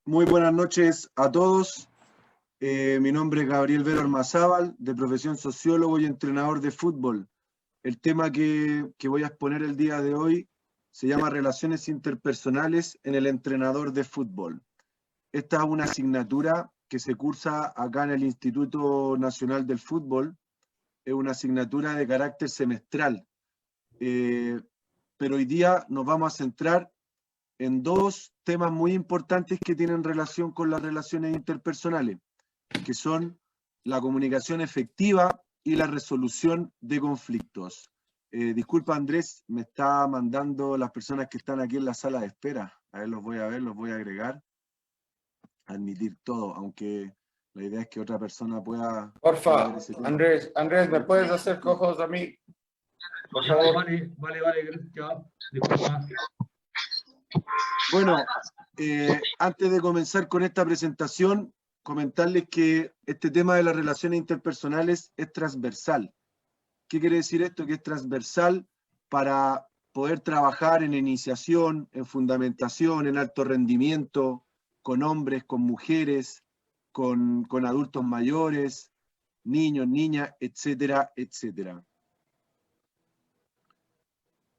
Muy buenas noches a todos. Mi nombre es Gabriel Vero Ormazábal, de profesión sociólogo y entrenador de fútbol. El tema que voy a exponer el día de hoy se llama Relaciones interpersonales en el entrenador de fútbol. Esta es una asignatura que se cursa acá en el Instituto Nacional del Fútbol. Es una asignatura de carácter semestral. Pero hoy día nos vamos a centrar en dos temas muy importantes que tienen relación con las relaciones interpersonales, que son la comunicación efectiva y la resolución de conflictos. Disculpa Andrés, me está mandando las personas que están aquí en la sala de espera. A ver, los voy a agregar, admitir todo, aunque la idea es que otra persona pueda ver Porfa, ese tema. Andrés, ¿me puedes hacer cojos a mí? Por favor. Vale, gracias. Disculpa. Bueno, antes de comenzar con esta presentación, comentarles que este tema de las relaciones interpersonales es transversal. ¿Qué quiere decir esto? Que es transversal para poder trabajar en iniciación, en fundamentación, en alto rendimiento, con hombres, con mujeres, con adultos mayores, niños, niñas, etcétera, etcétera.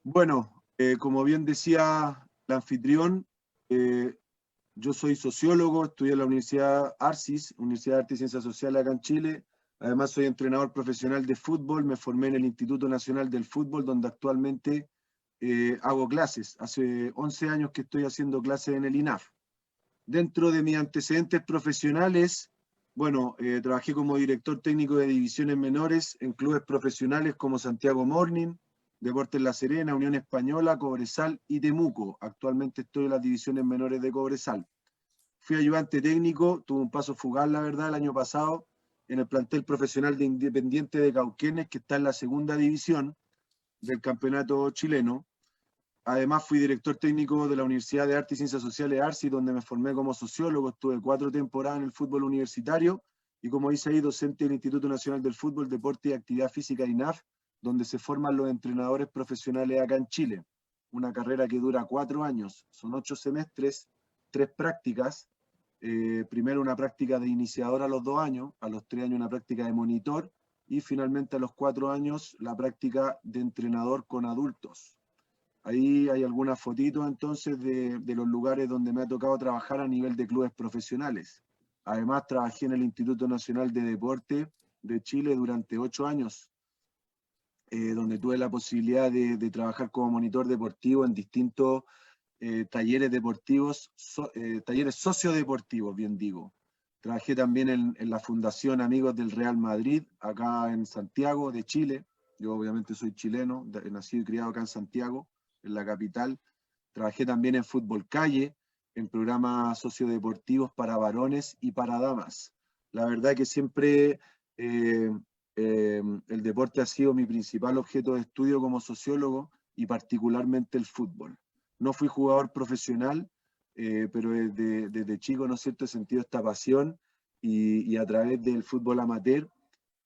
Bueno, como bien decía el anfitrión, yo soy sociólogo, estudié en la Universidad ARCIS, Universidad de Arte y Ciencias Sociales acá en Chile. Además soy entrenador profesional de fútbol, me formé en el Instituto Nacional del Fútbol, donde actualmente hago clases. Hace 11 años que estoy haciendo clases en el INAF. Dentro de mis antecedentes profesionales, bueno, trabajé como director técnico de divisiones menores en clubes profesionales como Santiago Morning, Deportes La Serena, Unión Española, Cobresal y Temuco. Actualmente estoy en las divisiones menores de Cobresal. Fui ayudante técnico, tuve un paso fugaz, la verdad, el año pasado, en el plantel profesional de Independiente de Cauquenes, que está en la segunda división del campeonato chileno. Además, fui director técnico de la Universidad de Arte y Ciencias Sociales ARCI, donde me formé como sociólogo. Estuve 4 temporadas en el fútbol universitario y, como dice ahí, docente del Instituto Nacional del Fútbol, Deporte y Actividad Física INAF, donde se forman los entrenadores profesionales acá en Chile. Una carrera que dura 4 años, son 8 semestres, 3 prácticas. Primero una práctica de iniciador a los 2 años, a los 3 años una práctica de monitor y finalmente a los 4 años la práctica de entrenador con adultos. Ahí hay algunas fotitos entonces de los lugares donde me ha tocado trabajar a nivel de clubes profesionales. Además trabajé en el Instituto Nacional de Deporte de Chile durante 8 años, donde tuve la posibilidad de trabajar como monitor deportivo en distintos talleres deportivos, talleres sociodeportivos, bien digo. Trabajé también en la Fundación Amigos del Real Madrid, acá en Santiago de Chile. Yo obviamente soy chileno, nacido y criado acá en Santiago, en la capital. Trabajé también en fútbol calle, en programas sociodeportivos para varones y para damas. La verdad que siempre el deporte ha sido mi principal objeto de estudio como sociólogo y particularmente el fútbol. No fui jugador profesional, pero desde chico, ¿no es cierto?, he sentido esta pasión y a través del fútbol amateur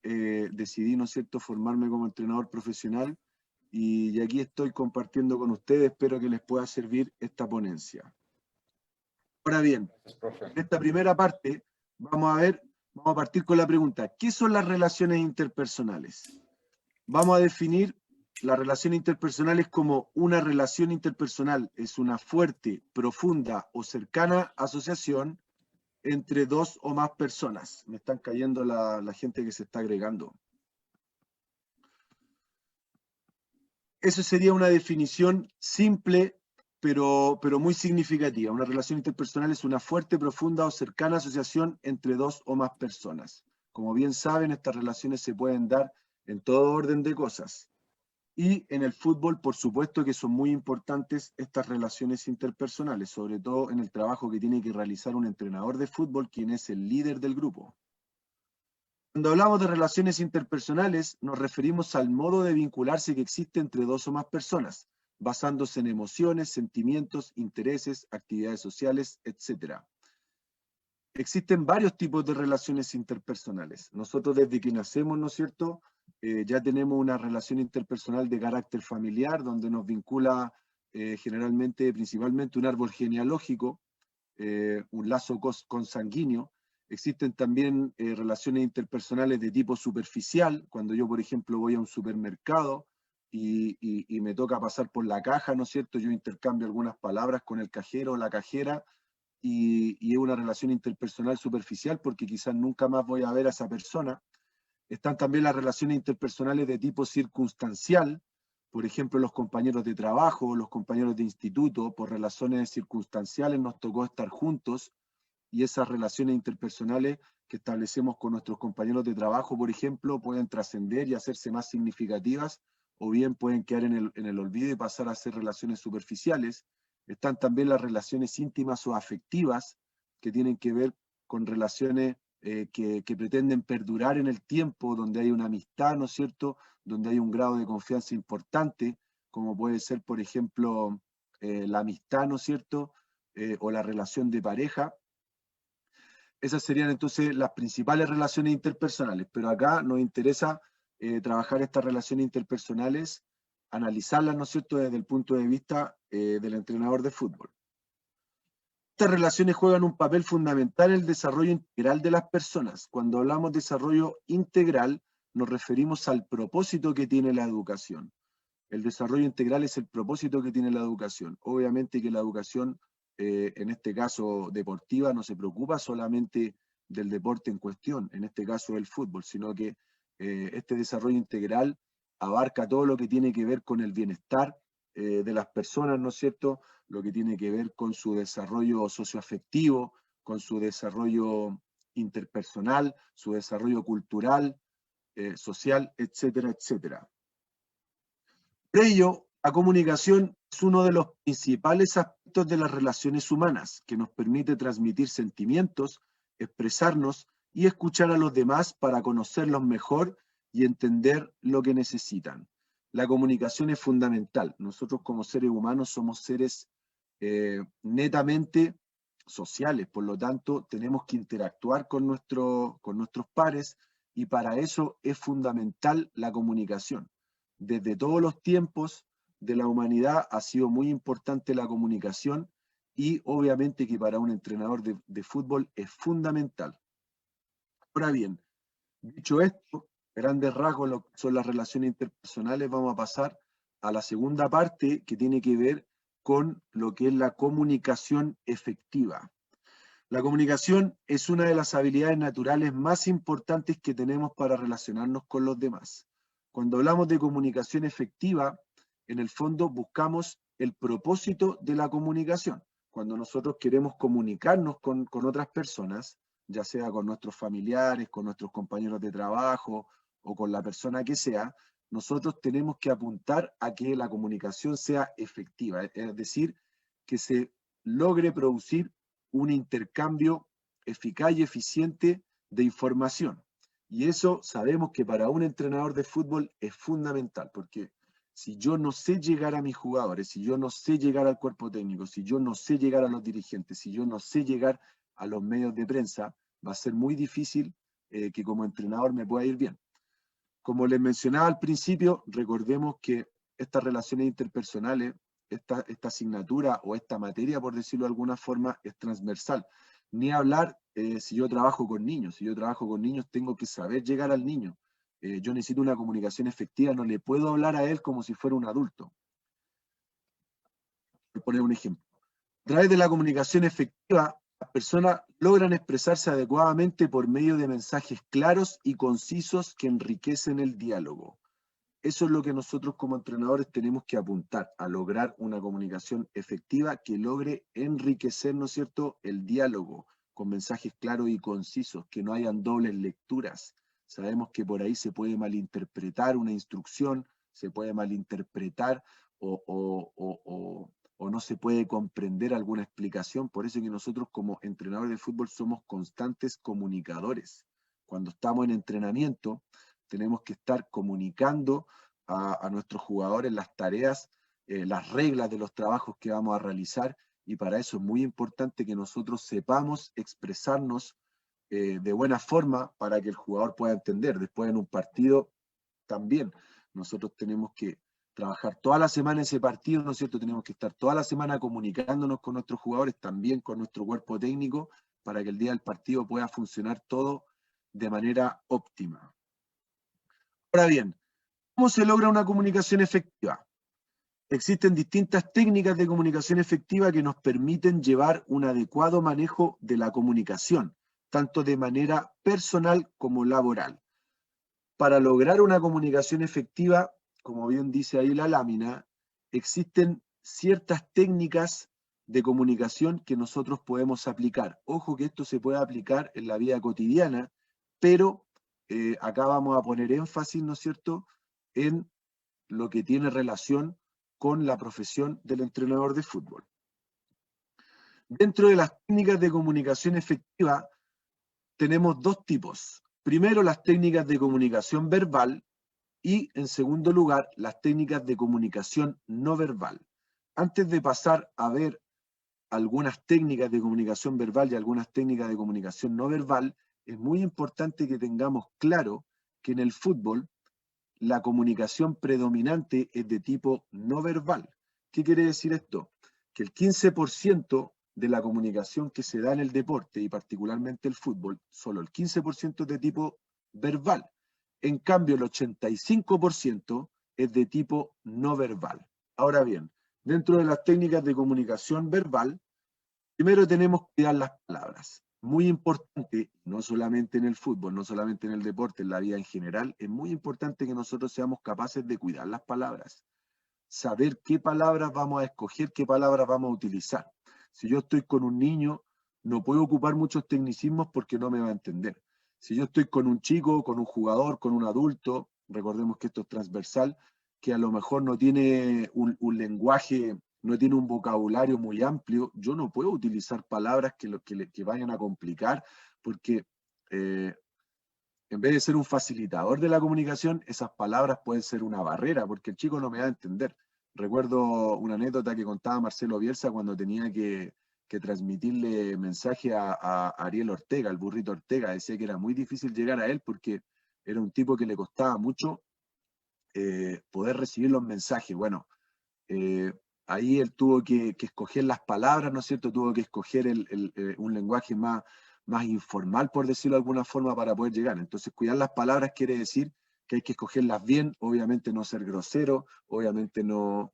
decidí, ¿no es cierto?, formarme como entrenador profesional y aquí estoy compartiendo con ustedes, espero que les pueda servir esta ponencia. Ahora bien, en esta primera parte vamos a partir con la pregunta, ¿qué son las relaciones interpersonales? Vamos a definir las relaciones interpersonales como una relación interpersonal, es una fuerte, profunda o cercana asociación entre dos o más personas. Me están cayendo la gente que se está agregando. Eso sería una definición simple, pero muy significativa. Una relación interpersonal es una fuerte, profunda o cercana asociación entre dos o más personas. Como bien saben, estas relaciones se pueden dar en todo orden de cosas. Y en el fútbol, por supuesto que son muy importantes estas relaciones interpersonales, sobre todo en el trabajo que tiene que realizar un entrenador de fútbol, quien es el líder del grupo. Cuando hablamos de relaciones interpersonales, nos referimos al modo de vincularse que existe entre dos o más personas, basándose en emociones, sentimientos, intereses, actividades sociales, etc. Existen varios tipos de relaciones interpersonales. Nosotros desde que nacemos, ¿no es cierto?, ya tenemos una relación interpersonal de carácter familiar, donde nos vincula generalmente, principalmente un árbol genealógico, un lazo consanguíneo. Existen también relaciones interpersonales de tipo superficial, cuando yo, por ejemplo, voy a un supermercado y me toca pasar por la caja, ¿no es cierto? Yo intercambio algunas palabras con el cajero o la cajera, y es una relación interpersonal superficial porque quizás nunca más voy a ver a esa persona. Están también las relaciones interpersonales de tipo circunstancial, por ejemplo, los compañeros de trabajo, los compañeros de instituto, por relaciones circunstanciales nos tocó estar juntos, y esas relaciones interpersonales que establecemos con nuestros compañeros de trabajo, por ejemplo, pueden trascender y hacerse más significativas, o bien pueden quedar en el olvido y pasar a ser relaciones superficiales. Están también las relaciones íntimas o afectivas, que tienen que ver con relaciones que pretenden perdurar en el tiempo, donde hay una amistad, ¿no es cierto?, donde hay un grado de confianza importante, como puede ser, por ejemplo, la amistad, ¿no es cierto?, o la relación de pareja. Esas serían entonces las principales relaciones interpersonales, pero acá nos interesa trabajar estas relaciones interpersonales, analizarlas, ¿no es cierto?, desde el punto de vista del entrenador de fútbol. Estas relaciones juegan un papel fundamental en el desarrollo integral de las personas. Cuando hablamos de desarrollo integral, nos referimos al propósito que tiene la educación. El desarrollo integral es el propósito que tiene la educación. Obviamente que la educación, en este caso deportiva, no se preocupa solamente del deporte en cuestión, en este caso el fútbol, sino que este desarrollo integral abarca todo lo que tiene que ver con el bienestar de las personas, ¿no es cierto?, lo que tiene que ver con su desarrollo socioafectivo, con su desarrollo interpersonal, su desarrollo cultural, social, etcétera, etcétera. Por ello, la comunicación es uno de los principales aspectos de las relaciones humanas, que nos permite transmitir sentimientos, expresarnos y escuchar a los demás para conocerlos mejor y entender lo que necesitan. La comunicación es fundamental. Nosotros como seres humanos somos seres netamente sociales, por lo tanto tenemos que interactuar con nuestros pares, y para eso es fundamental la comunicación. Desde todos los tiempos de la humanidad ha sido muy importante la comunicación, y obviamente que para un entrenador de fútbol es fundamental. Ahora bien, dicho esto, grandes rasgos lo que son las relaciones interpersonales, vamos a pasar a la segunda parte, que tiene que ver con lo que es la comunicación efectiva. La comunicación es una de las habilidades naturales más importantes que tenemos para relacionarnos con los demás. Cuando hablamos de comunicación efectiva, en el fondo buscamos el propósito de la comunicación. Cuando nosotros queremos comunicarnos con otras personas, ya sea con nuestros familiares, con nuestros compañeros de trabajo o con la persona que sea, nosotros tenemos que apuntar a que la comunicación sea efectiva, es decir, que se logre producir un intercambio eficaz y eficiente de información. Y eso sabemos que para un entrenador de fútbol es fundamental, porque si yo no sé llegar a mis jugadores, si yo no sé llegar al cuerpo técnico, si yo no sé llegar a los dirigentes, si yo no sé llegar a los medios de prensa, va a ser muy difícil que como entrenador me pueda ir bien. Como les mencionaba al principio, recordemos que estas relaciones interpersonales, esta asignatura o esta materia, por decirlo de alguna forma, es transversal. Ni hablar si yo trabajo con niños. Si yo trabajo con niños, tengo que saber llegar al niño. Yo necesito una comunicación efectiva, no le puedo hablar a él como si fuera un adulto. Voy a poner un ejemplo. A través de la comunicación efectiva, las personas logran expresarse adecuadamente por medio de mensajes claros y concisos que enriquecen el diálogo. Eso es lo que nosotros como entrenadores tenemos que apuntar, a lograr una comunicación efectiva que logre enriquecer, ¿no es cierto?, el diálogo con mensajes claros y concisos, que no hayan dobles lecturas. Sabemos que por ahí se puede malinterpretar una instrucción, se puede malinterpretar o no se puede comprender alguna explicación. Por eso es que nosotros como entrenadores de fútbol somos constantes comunicadores. Cuando estamos en entrenamiento, tenemos que estar comunicando a nuestros jugadores las tareas, las reglas de los trabajos que vamos a realizar, y para eso es muy importante que nosotros sepamos expresarnos de buena forma para que el jugador pueda entender. Después en un partido también nosotros tenemos que trabajar toda la semana ese partido, ¿no es cierto? Tenemos que estar toda la semana comunicándonos con nuestros jugadores, también con nuestro cuerpo técnico, para que el día del partido pueda funcionar todo de manera óptima. Ahora bien, ¿cómo se logra una comunicación efectiva? Existen distintas técnicas de comunicación efectiva que nos permiten llevar un adecuado manejo de la comunicación, tanto de manera personal como laboral. Para lograr una comunicación efectiva, como bien dice ahí la lámina, existen ciertas técnicas de comunicación que nosotros podemos aplicar. Ojo que esto se puede aplicar en la vida cotidiana, pero acá vamos a poner énfasis, ¿no es cierto?, en lo que tiene relación con la profesión del entrenador de fútbol. Dentro de las técnicas de comunicación efectiva tenemos dos tipos. Primero, las técnicas de comunicación verbal y, en segundo lugar, las técnicas de comunicación no verbal. Antes de pasar a ver algunas técnicas de comunicación verbal y algunas técnicas de comunicación no verbal, es muy importante que tengamos claro que en el fútbol la comunicación predominante es de tipo no verbal. ¿Qué quiere decir esto? Que el 15% de la comunicación que se da en el deporte, y particularmente el fútbol, solo el 15% es de tipo verbal. En cambio, el 85% es de tipo no verbal. Ahora bien, dentro de las técnicas de comunicación verbal, primero tenemos que cuidar las palabras. Muy importante, no solamente en el fútbol, no solamente en el deporte, en la vida en general, es muy importante que nosotros seamos capaces de cuidar las palabras. Saber qué palabras vamos a escoger, qué palabras vamos a utilizar. Si yo estoy con un niño, no puedo ocupar muchos tecnicismos porque no me va a entender. Si yo estoy con un chico, con un jugador, con un adulto, recordemos que esto es transversal, que a lo mejor no tiene un lenguaje, no tiene un vocabulario muy amplio, yo no puedo utilizar palabras que vayan a complicar, porque en vez de ser un facilitador de la comunicación, esas palabras pueden ser una barrera, porque el chico no me va a entender. Recuerdo una anécdota que contaba Marcelo Bielsa cuando tenía que transmitirle mensaje a Ariel Ortega, al burrito Ortega. Decía que era muy difícil llegar a él porque era un tipo que le costaba mucho poder recibir los mensajes. Bueno, ahí él tuvo que escoger las palabras, ¿no es cierto? Tuvo que escoger un lenguaje más informal, por decirlo de alguna forma, para poder llegar. Entonces, cuidar las palabras quiere decir que hay que escogerlas bien, obviamente no ser grosero, obviamente no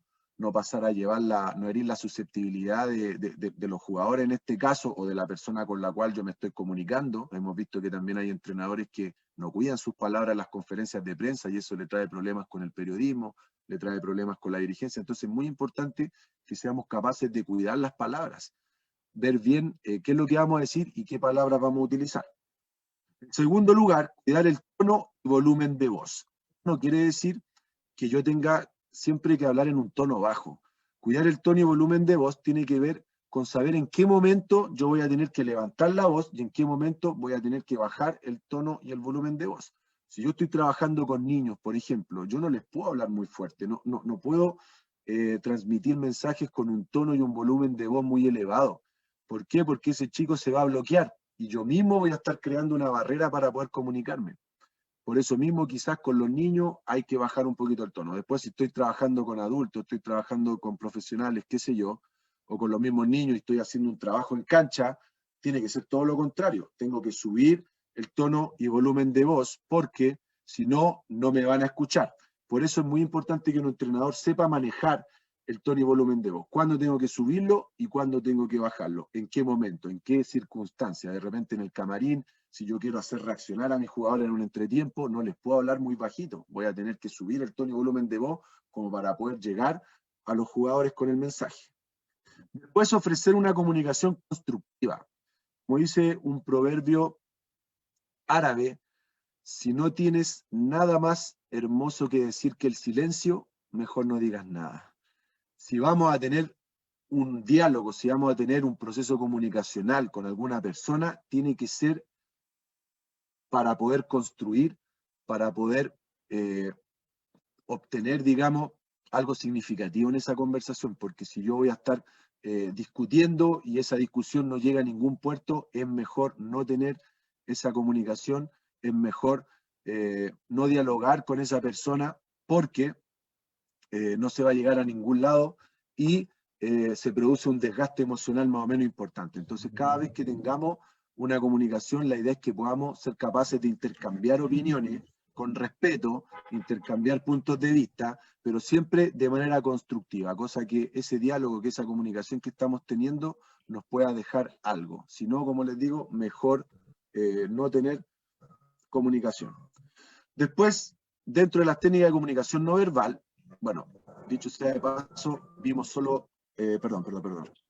pasar a no herir la susceptibilidad de los jugadores en este caso, o de la persona con la cual yo me estoy comunicando. Hemos visto que también hay entrenadores que no cuidan sus palabras en las conferencias de prensa y eso le trae problemas con el periodismo, le trae problemas con la dirigencia. Entonces es muy importante que seamos capaces de cuidar las palabras, ver bien qué es lo que vamos a decir y qué palabras vamos a utilizar. En segundo lugar, cuidar el tono y volumen de voz. No quiere decir que yo tenga siempre que hablar en un tono bajo. Cuidar el tono y volumen de voz tiene que ver con saber en qué momento yo voy a tener que levantar la voz y en qué momento voy a tener que bajar el tono y el volumen de voz. Si yo estoy trabajando con niños, por ejemplo, yo no les puedo hablar muy fuerte, no puedo transmitir mensajes con un tono y un volumen de voz muy elevado. ¿Por qué? Porque ese chico se va a bloquear y yo mismo voy a estar creando una barrera para poder comunicarme. Por eso mismo, quizás con los niños hay que bajar un poquito el tono. Después, si estoy trabajando con adultos, estoy trabajando con profesionales, qué sé yo, o con los mismos niños y estoy haciendo un trabajo en cancha, tiene que ser todo lo contrario. Tengo que subir el tono y volumen de voz porque si no, no me van a escuchar. Por eso es muy importante que un entrenador sepa manejar el tono y volumen de voz. ¿Cuándo tengo que subirlo y cuándo tengo que bajarlo? ¿En qué momento? ¿En qué circunstancia? De repente en el camarín, si yo quiero hacer reaccionar a mis jugadores en un entretiempo, no les puedo hablar muy bajito. Voy a tener que subir el tono y volumen de voz como para poder llegar a los jugadores con el mensaje. Después, ofrecer una comunicación constructiva. Como dice un proverbio árabe, si no tienes nada más hermoso que decir que el silencio, mejor no digas nada. Si vamos a tener un diálogo, si vamos a tener un proceso comunicacional con alguna persona, tiene que ser para poder construir, para poder obtener, digamos, algo significativo en esa conversación, porque si yo voy a estar discutiendo y esa discusión no llega a ningún puerto, es mejor no tener esa comunicación, es mejor no dialogar con esa persona, porque no se va a llegar a ningún lado y se produce un desgaste emocional más o menos importante. Entonces, cada vez que tengamos una comunicación, la idea es que podamos ser capaces de intercambiar opiniones con respeto, intercambiar puntos de vista, pero siempre de manera constructiva, cosa que ese diálogo, que esa comunicación que estamos teniendo nos pueda dejar algo. Si no, como les digo, mejor no tener comunicación. Después, dentro de las técnicas de comunicación no verbal, bueno, dicho sea de paso, vimos solo, perdón,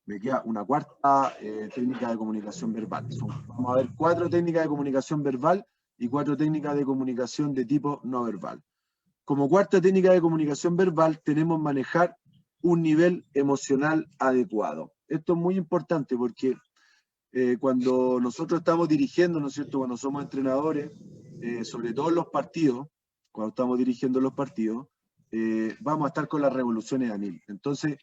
me queda una cuarta técnica de comunicación verbal. Vamos a ver 4 técnicas de comunicación verbal y 4 técnicas de comunicación de tipo no verbal. Como cuarta técnica de comunicación verbal, tenemos manejar un nivel emocional adecuado. Esto es muy importante porque cuando nosotros estamos dirigiendo, ¿no es cierto?, cuando somos entrenadores, sobre todo en los partidos, cuando estamos dirigiendo los partidos, vamos a estar con las revoluciones a 1000. Entonces,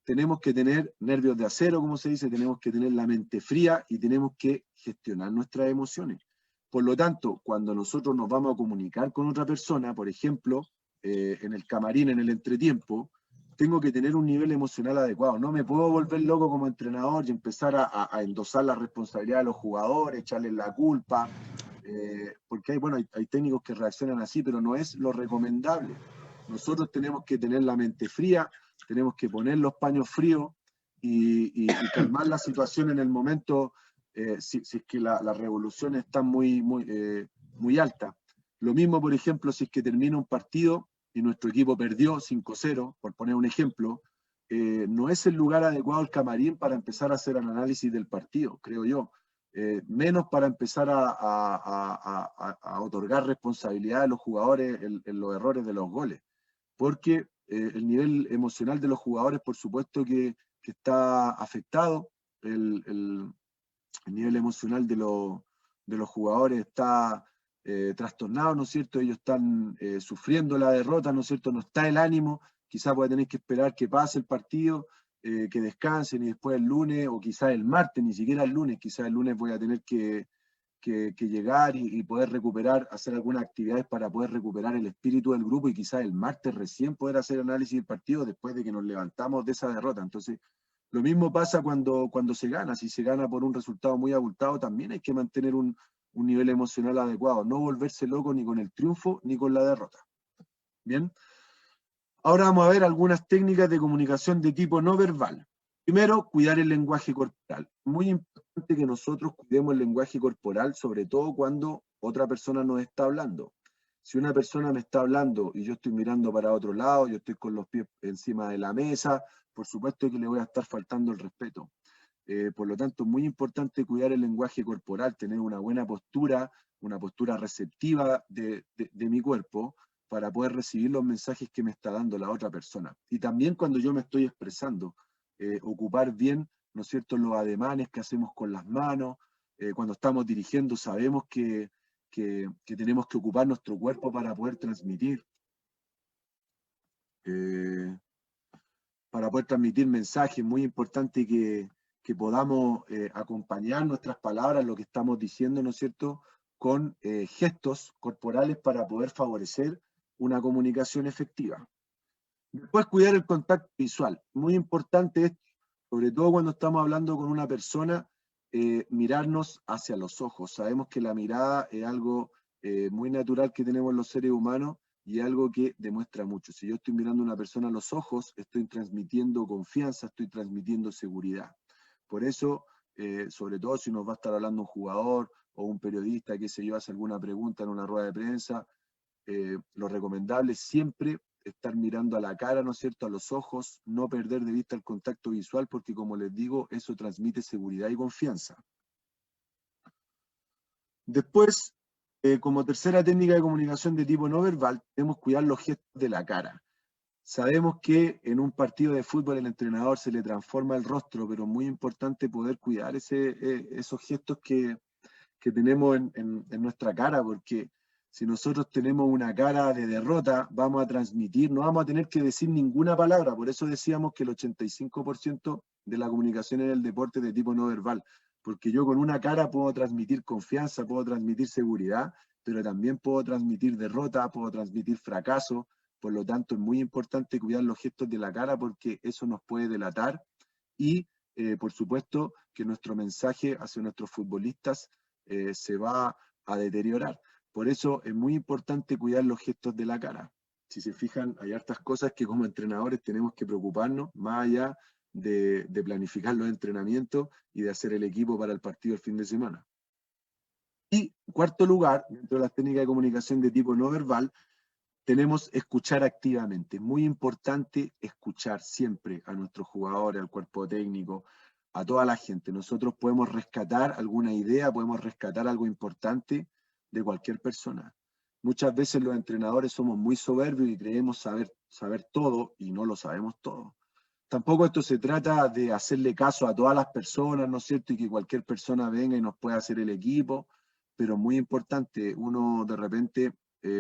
tenemos que tener nervios de acero, como se dice, tenemos que tener la mente fría y tenemos que gestionar nuestras emociones. Por lo tanto, cuando nosotros nos vamos a comunicar con otra persona, por ejemplo, en el camarín, en el entretiempo, tengo que tener un nivel emocional adecuado. No me puedo volver loco como entrenador y empezar a endosar la responsabilidad de los jugadores, echarles la culpa, porque hay técnicos que reaccionan así, pero no es lo recomendable. Nosotros tenemos que tener la mente fría, tenemos que poner los paños fríos y calmar la situación en el momento si es que la revolución está muy alta. Lo mismo, por ejemplo, si es que termina un partido y nuestro equipo perdió 5-0, por poner un ejemplo, no es el lugar adecuado el camarín para empezar a hacer el análisis del partido, creo yo. Menos para empezar a otorgar responsabilidad a los jugadores en los errores de los goles. Porque el nivel emocional de los jugadores, por supuesto que está afectado, el nivel emocional de los jugadores está trastornado, ¿no es cierto? Ellos están sufriendo la derrota, ¿no es cierto? No está el ánimo, quizás voy a tener que esperar que pase el partido, que descansen y después el lunes, o quizás el martes, ni siquiera el lunes, quizás el lunes voy a tener que llegar y poder recuperar, hacer algunas actividades para poder recuperar el espíritu del grupo y quizás el martes recién poder hacer análisis del partido después de que nos levantamos de esa derrota. Entonces, lo mismo pasa cuando se gana. Si se gana por un resultado muy abultado, también hay que mantener un nivel emocional adecuado, no volverse loco ni con el triunfo ni con la derrota. Bien. Ahora vamos a ver algunas técnicas de comunicación de tipo no verbal. Primero, cuidar el lenguaje corporal. Muy importante que nosotros cuidemos el lenguaje corporal, sobre todo cuando otra persona nos está hablando. Si una persona me está hablando y yo estoy mirando para otro lado, yo estoy con los pies encima de la mesa, por supuesto que le voy a estar faltando el respeto. Por lo tanto, es muy importante cuidar el lenguaje corporal, tener una buena postura, una postura receptiva de mi cuerpo, para poder recibir los mensajes que me está dando la otra persona. Y también cuando yo me estoy expresando, ocupar bien, ¿no es cierto?, los ademanes que hacemos con las manos. Cuando estamos dirigiendo sabemos que tenemos que ocupar nuestro cuerpo para poder transmitir. Para poder transmitir mensajes, muy importante que podamos acompañar nuestras palabras, lo que estamos diciendo, ¿no es cierto?, con gestos corporales para poder favorecer una comunicación efectiva. Después, cuidar el contacto visual. Muy importante esto, sobre todo cuando estamos hablando con una persona, mirarnos hacia los ojos. Sabemos que la mirada es algo muy natural que tenemos los seres humanos y algo que demuestra mucho. Si yo estoy mirando a una persona a los ojos, estoy transmitiendo confianza, estoy transmitiendo seguridad. Por eso, sobre todo si nos va a estar hablando un jugador o un periodista, que se yo, hace alguna pregunta en una rueda de prensa, lo recomendable es siempre estar mirando a la cara, ¿no es cierto?, a los ojos, no perder de vista el contacto visual, porque como les digo, eso transmite seguridad y confianza. Después, como tercera técnica de comunicación de tipo no verbal, debemos cuidar los gestos de la cara. Sabemos que en un partido de fútbol el entrenador se le transforma el rostro, pero es muy importante poder cuidar esos gestos que tenemos en nuestra cara, porque si nosotros tenemos una cara de derrota, vamos a transmitir, no vamos a tener que decir ninguna palabra. Por eso decíamos que el 85% de la comunicación en el deporte es de tipo no verbal, porque yo con una cara puedo transmitir confianza, puedo transmitir seguridad, pero también puedo transmitir derrota, puedo transmitir fracaso, por lo tanto es muy importante cuidar los gestos de la cara porque eso nos puede delatar y por supuesto que nuestro mensaje hacia nuestros futbolistas se va a deteriorar. Por eso es muy importante cuidar los gestos de la cara. Si se fijan, hay hartas cosas que como entrenadores tenemos que preocuparnos, más allá de planificar los entrenamientos y de hacer el equipo para el partido el fin de semana. Y en cuarto lugar, dentro de las técnicas de comunicación de tipo no verbal, tenemos escuchar activamente. Es muy importante escuchar siempre a nuestros jugadores, al cuerpo técnico, a toda la gente. Nosotros podemos rescatar alguna idea, podemos rescatar algo importante de cualquier persona. Muchas veces los entrenadores somos muy soberbios y creemos saber todo y no lo sabemos todo. Tampoco esto se trata de hacerle caso a todas las personas, ¿no es cierto? Y que cualquier persona venga y nos pueda hacer el equipo, pero muy importante, uno de repente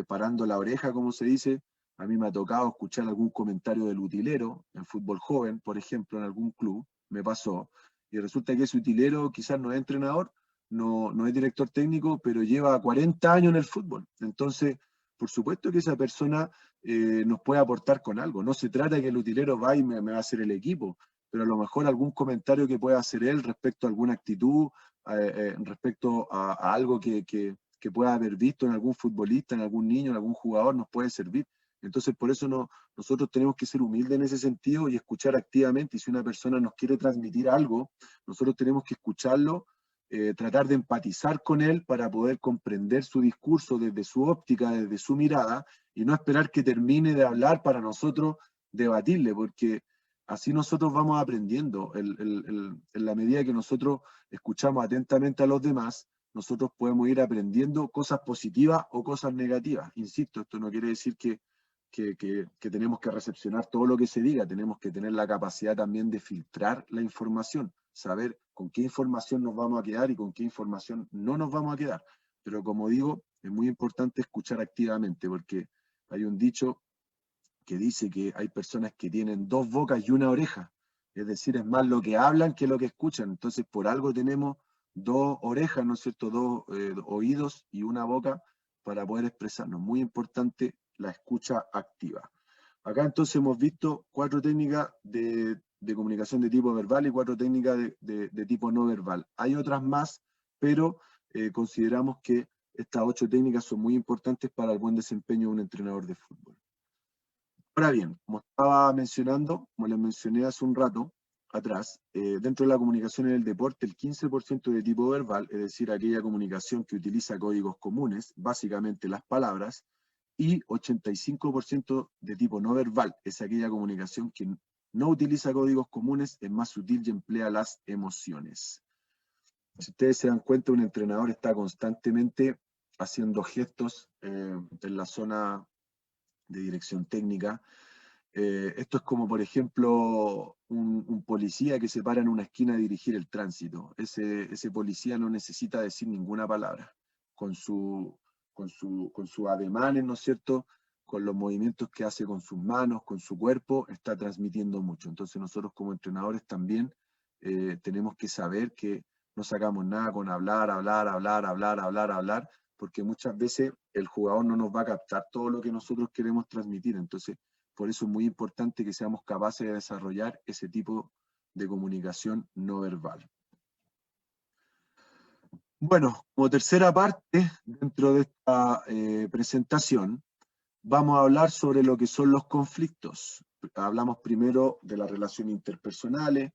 parando la oreja, como se dice, a mí me ha tocado escuchar algún comentario del utilero en fútbol joven, por ejemplo, en algún club, me pasó, y resulta que ese utilero quizás no es entrenador, no es director técnico, pero lleva 40 años en el fútbol. Entonces, por supuesto que esa persona nos puede aportar con algo. No se trata de que el utilero va y me va a hacer el equipo, pero a lo mejor algún comentario que pueda hacer él respecto a alguna actitud, respecto a algo que pueda haber visto en algún futbolista, en algún niño, en algún jugador, nos puede servir. Entonces, por eso nosotros tenemos que ser humildes en ese sentido y escuchar activamente. Y si una persona nos quiere transmitir algo, nosotros tenemos que escucharlo, tratar de empatizar con él para poder comprender su discurso desde su óptica, desde su mirada, y no esperar que termine de hablar para nosotros debatirle, porque así nosotros vamos aprendiendo. En la medida que nosotros escuchamos atentamente a los demás, nosotros podemos ir aprendiendo cosas positivas o cosas negativas. Insisto, esto no quiere decir que tenemos que recepcionar todo lo que se diga, tenemos que tener la capacidad también de filtrar la información, saber con qué información nos vamos a quedar y con qué información no nos vamos a quedar. Pero como digo, es muy importante escuchar activamente, porque hay un dicho que dice que hay personas que tienen dos bocas y una oreja, es decir, es más lo que hablan que lo que escuchan. Entonces, por algo tenemos dos orejas, ¿no es cierto?, dos oídos y una boca para poder expresarnos. Muy importante la escucha activa. Acá entonces hemos visto 4 técnicas de comunicación de tipo verbal y 4 técnicas de tipo no verbal. Hay otras más, pero consideramos que estas 8 técnicas son muy importantes para el buen desempeño de un entrenador de fútbol. Ahora bien, como estaba mencionando, como les mencioné hace un rato atrás, dentro de la comunicación en el deporte, el 15% de tipo verbal, es decir, aquella comunicación que utiliza códigos comunes, básicamente las palabras, y 85% de tipo no verbal, es aquella comunicación que no utiliza códigos comunes, es más sutil y emplea las emociones. Si ustedes se dan cuenta, un entrenador está constantemente haciendo gestos en la zona de dirección técnica. Esto es como, por ejemplo, un policía que se para en una esquina a dirigir el tránsito. Ese policía no necesita decir ninguna palabra. Con sus ademanes, ¿no es cierto?, con los movimientos que hace con sus manos, con su cuerpo, está transmitiendo mucho. Entonces nosotros como entrenadores también tenemos que saber que no sacamos nada con hablar, porque muchas veces el jugador no nos va a captar todo lo que nosotros queremos transmitir. Entonces, por eso es muy importante que seamos capaces de desarrollar ese tipo de comunicación no verbal. Bueno, como tercera parte dentro de esta presentación, vamos a hablar sobre lo que son los conflictos. Hablamos primero de las relaciones interpersonales,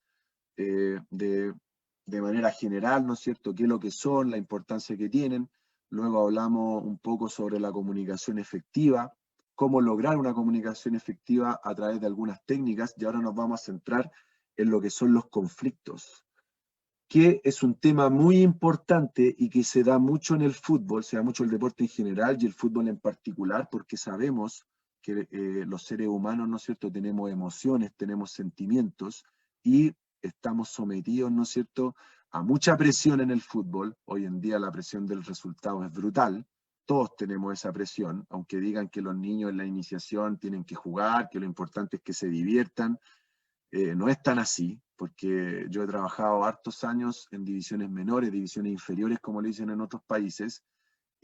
de manera general, ¿no es cierto?, qué es lo que son, la importancia que tienen. Luego hablamos un poco sobre la comunicación efectiva, cómo lograr una comunicación efectiva a través de algunas técnicas, y ahora nos vamos a centrar en lo que son los conflictos, que es un tema muy importante y que se da mucho en el fútbol, se da mucho en el deporte en general y el fútbol en particular, porque sabemos que los seres humanos, ¿no es cierto?, tenemos emociones, tenemos sentimientos y estamos sometidos, ¿no es cierto?, a mucha presión en el fútbol. Hoy en día la presión del resultado es brutal, todos tenemos esa presión, aunque digan que los niños en la iniciación tienen que jugar, que lo importante es que se diviertan. No es tan así, porque yo he trabajado hartos años en divisiones menores, divisiones inferiores, como le dicen en otros países,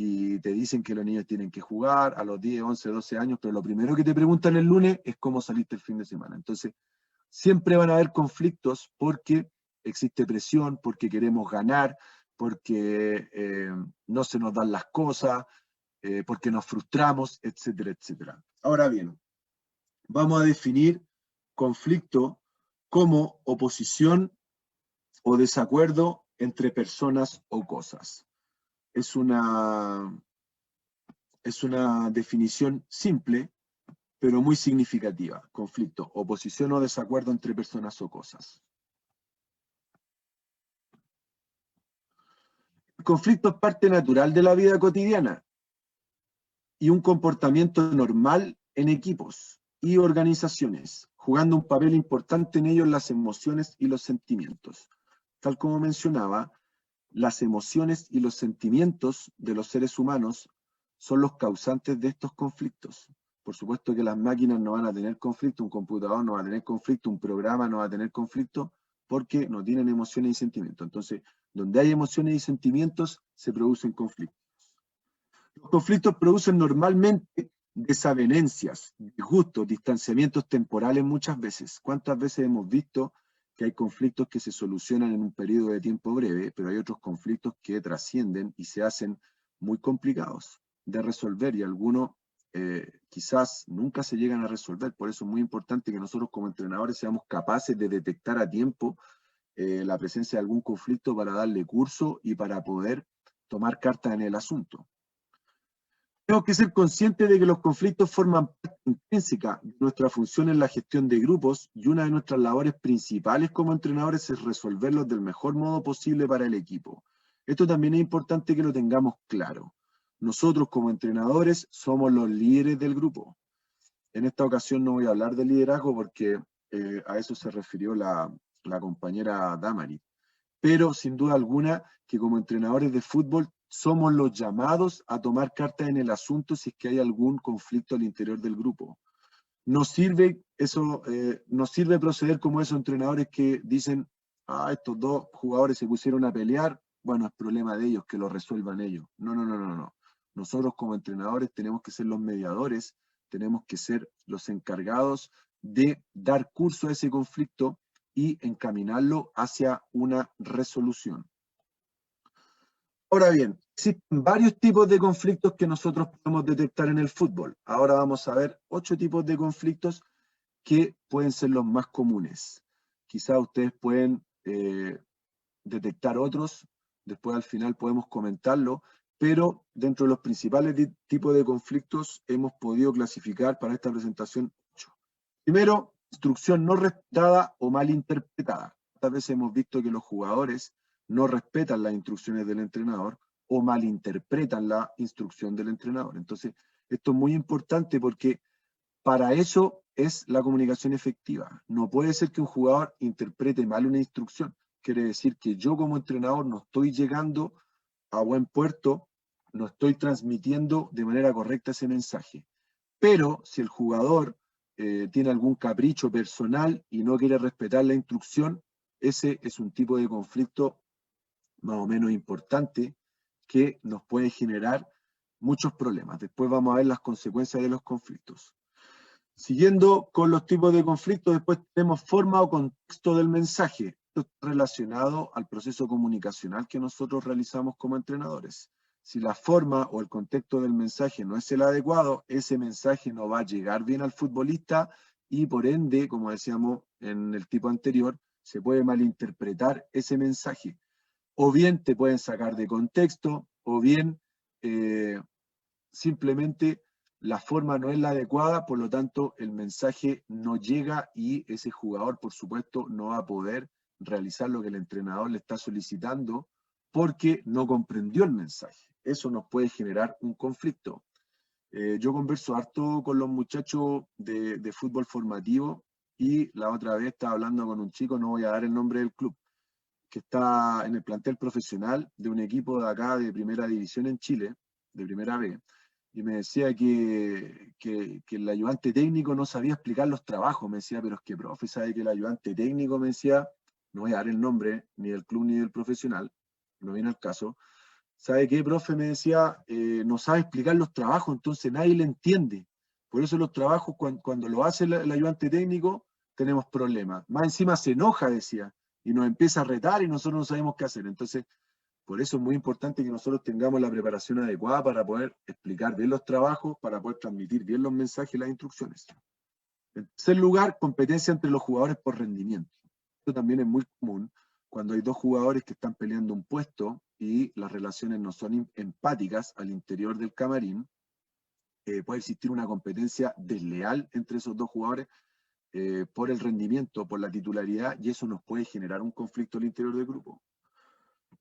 y te dicen que los niños tienen que jugar a los 10, 11, 12 años, pero lo primero que te preguntan el lunes es cómo saliste el fin de semana. Entonces, siempre van a haber conflictos porque existe presión, porque queremos ganar, porque no se nos dan las cosas, porque nos frustramos, etcétera, etcétera. Ahora bien, vamos a definir conflicto como oposición o desacuerdo entre personas o cosas. Es una definición simple, pero muy significativa. Conflicto, oposición o desacuerdo entre personas o cosas. El conflicto es parte natural de la vida cotidiana y un comportamiento normal en equipos y organizaciones, jugando un papel importante en ello las emociones y los sentimientos. Tal como mencionaba, las emociones y los sentimientos de los seres humanos son los causantes de estos conflictos. Por supuesto que las máquinas no van a tener conflicto, un computador no va a tener conflicto, un programa no va a tener conflicto, porque no tienen emociones y sentimientos. Entonces, donde hay emociones y sentimientos, se producen conflictos. Los conflictos producen normalmente desavenencias, disgustos, distanciamientos temporales muchas veces. ¿Cuántas veces hemos visto que hay conflictos que se solucionan en un periodo de tiempo breve, pero hay otros conflictos que trascienden y se hacen muy complicados de resolver y algunos quizás nunca se llegan a resolver? Por eso es muy importante que nosotros como entrenadores seamos capaces de detectar a tiempo la presencia de algún conflicto para darle curso y para poder tomar cartas en el asunto. Tenemos que ser conscientes de que los conflictos forman parte intrínseca de nuestra función en la gestión de grupos y una de nuestras labores principales como entrenadores es resolverlos del mejor modo posible para el equipo. Esto también es importante que lo tengamos claro. Nosotros como entrenadores somos los líderes del grupo. En esta ocasión no voy a hablar de liderazgo porque a eso se refirió la compañera Damari. Pero sin duda alguna que como entrenadores de fútbol somos los llamados a tomar cartas en el asunto si es que hay algún conflicto al interior del grupo. Nos sirve proceder como esos entrenadores que dicen, estos dos jugadores se pusieron a pelear, bueno, es problema de ellos, que lo resuelvan ellos. No. Nosotros como entrenadores tenemos que ser los mediadores, tenemos que ser los encargados de dar curso a ese conflicto y encaminarlo hacia una resolución. Ahora bien, existen varios tipos de conflictos que nosotros podemos detectar en el fútbol. Ahora vamos a ver 8 tipos de conflictos que pueden ser los más comunes. Quizás ustedes pueden detectar otros, después al final podemos comentarlo, pero dentro de los principales tipos de conflictos hemos podido clasificar para esta presentación 8. Primero, instrucción no respetada o mal interpretada. Muchas veces hemos visto que los jugadores no respetan las instrucciones del entrenador o malinterpretan la instrucción del entrenador. Entonces, esto es muy importante porque para eso es la comunicación efectiva. No puede ser que un jugador interprete mal una instrucción. Quiere decir que yo como entrenador no estoy llegando a buen puerto, no estoy transmitiendo de manera correcta ese mensaje. Pero si el jugador tiene algún capricho personal y no quiere respetar la instrucción, ese es un tipo de conflicto más o menos importante que nos puede generar muchos problemas. Después vamos a ver las consecuencias de los conflictos. Siguiendo con los tipos de conflictos, después tenemos forma o contexto del mensaje. Esto está relacionado al proceso comunicacional que nosotros realizamos como entrenadores. Si la forma o el contexto del mensaje no es el adecuado, ese mensaje no va a llegar bien al futbolista y por ende, como decíamos en el tipo anterior, se puede malinterpretar ese mensaje. O bien te pueden sacar de contexto, o bien simplemente la forma no es la adecuada, por lo tanto el mensaje no llega y ese jugador, por supuesto, no va a poder realizar lo que el entrenador le está solicitando porque no comprendió el mensaje. Eso nos puede generar un conflicto. Yo converso harto con los muchachos de fútbol formativo y la otra vez estaba hablando con un chico, no voy a dar el nombre del club, que está en el plantel profesional de un equipo de acá de primera división en Chile, de primera B, y me decía que el ayudante técnico no sabía explicar los trabajos. Me decía, pero es que profe, sabe que el ayudante técnico, me decía, no voy a dar el nombre ni del club ni del profesional, no viene al caso, ¿sabe qué, profe? Me decía, no sabe explicar los trabajos, entonces nadie le entiende. Por eso los trabajos, cuando lo hace el ayudante técnico, tenemos problemas. Más encima se enoja, decía, y nos empieza a retar y nosotros no sabemos qué hacer. Entonces, por eso es muy importante que nosotros tengamos la preparación adecuada para poder explicar bien los trabajos, para poder transmitir bien los mensajes y las instrucciones. En tercer lugar, competencia entre los jugadores por rendimiento. Esto también es muy común cuando hay dos jugadores que están peleando un puesto y las relaciones no son empáticas al interior del camarín. Puede existir una competencia desleal entre esos dos jugadores por el rendimiento, por la titularidad, y eso nos puede generar un conflicto al interior del grupo.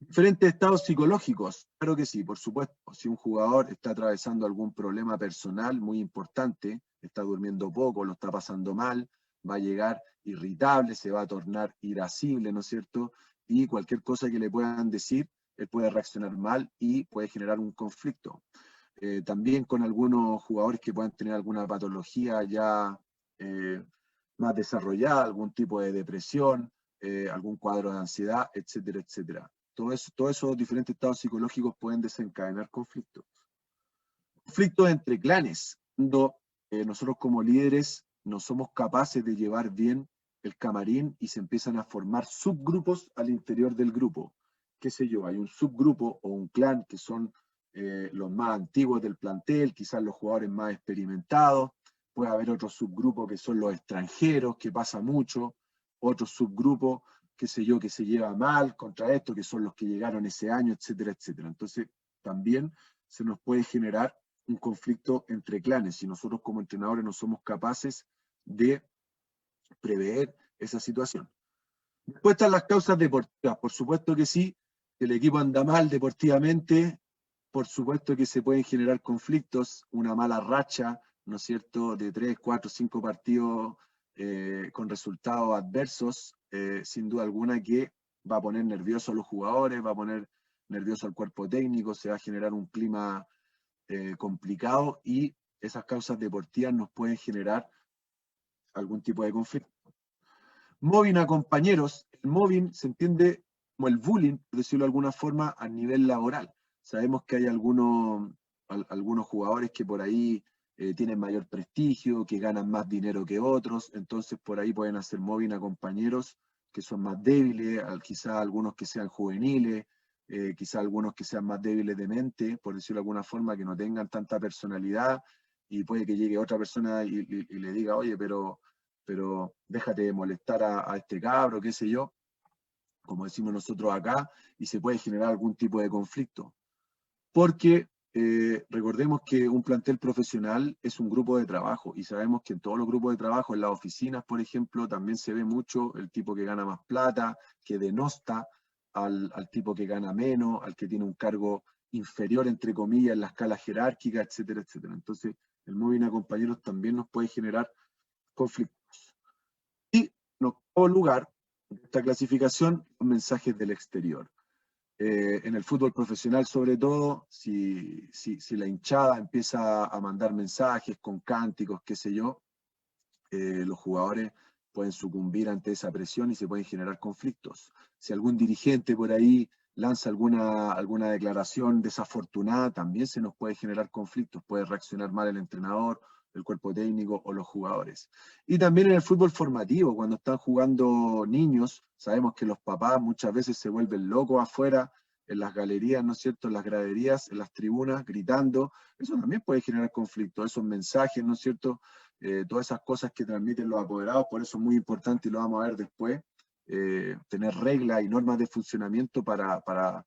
Diferentes estados psicológicos, claro que sí, por supuesto. Si un jugador está atravesando algún problema personal muy importante, está durmiendo poco, lo está pasando mal, va a llegar irritable, se va a tornar irascible, ¿no es cierto? Y cualquier cosa que le puedan decir, él puede reaccionar mal y puede generar un conflicto. También con algunos jugadores que puedan tener alguna patología ya más desarrollada, algún tipo de depresión, algún cuadro de ansiedad, etcétera, etcétera. Todos esos diferentes estados psicológicos pueden desencadenar conflictos. Conflictos entre clanes, cuando nosotros como líderes no somos capaces de llevar bien el camarín y se empiezan a formar subgrupos al interior del grupo. Qué sé yo, hay un subgrupo o un clan que son los más antiguos del plantel, quizás los jugadores más experimentados, puede haber otro subgrupo que son los extranjeros, que pasa mucho, otro subgrupo, qué sé yo, que se lleva mal contra esto, que son los que llegaron ese año, etcétera, etcétera. Entonces, también se nos puede generar un conflicto entre clanes si nosotros como entrenadores no somos capaces de prever esa situación. Después están las causas deportivas, por supuesto que sí, el equipo anda mal deportivamente, por supuesto que se pueden generar conflictos, una mala racha, ¿no es cierto?, de 3, 4, 5 partidos con resultados adversos, sin duda alguna que va a poner nervioso a los jugadores, va a poner nervioso al cuerpo técnico, se va a generar un clima complicado y esas causas deportivas nos pueden generar algún tipo de conflicto. Mobbing a compañeros. El mobbing se entiende como el bullying, por decirlo de alguna forma, a nivel laboral. Sabemos que hay algunos jugadores que por ahí tienen mayor prestigio, que ganan más dinero que otros, entonces por ahí pueden hacer mobbing a compañeros que son más débiles, quizá algunos que sean juveniles, quizá algunos que sean más débiles de mente, por decirlo de alguna forma, que no tengan tanta personalidad, y puede que llegue otra persona y le diga, oye, pero déjate de molestar a este cabro, qué sé yo, como decimos nosotros acá, y se puede generar algún tipo de conflicto. Porque recordemos que un plantel profesional es un grupo de trabajo, y sabemos que en todos los grupos de trabajo, en las oficinas, por ejemplo, también se ve mucho el tipo que gana más plata, que denosta al tipo que gana menos, al que tiene un cargo inferior, entre comillas, en la escala jerárquica, etcétera, etcétera. Entonces, el mobbing a compañeros también nos puede generar conflictos. Y en octavo lugar, esta clasificación, los mensajes del exterior. En el fútbol profesional, sobre todo, si la hinchada empieza a mandar mensajes con cánticos, qué sé yo, los jugadores pueden sucumbir ante esa presión y se pueden generar conflictos. Si algún dirigente por ahí lanza alguna declaración desafortunada, también se nos puede generar conflictos, puede reaccionar mal el entrenador, el cuerpo técnico o los jugadores. Y también en el fútbol formativo, cuando están jugando niños, sabemos que los papás muchas veces se vuelven locos afuera, en las galerías, ¿no es cierto?, en las graderías, en las tribunas, gritando. Eso también puede generar conflictos, esos mensajes, ¿no es cierto?, todas esas cosas que transmiten los apoderados, por eso es muy importante, y lo vamos a ver después, tener reglas y normas de funcionamiento para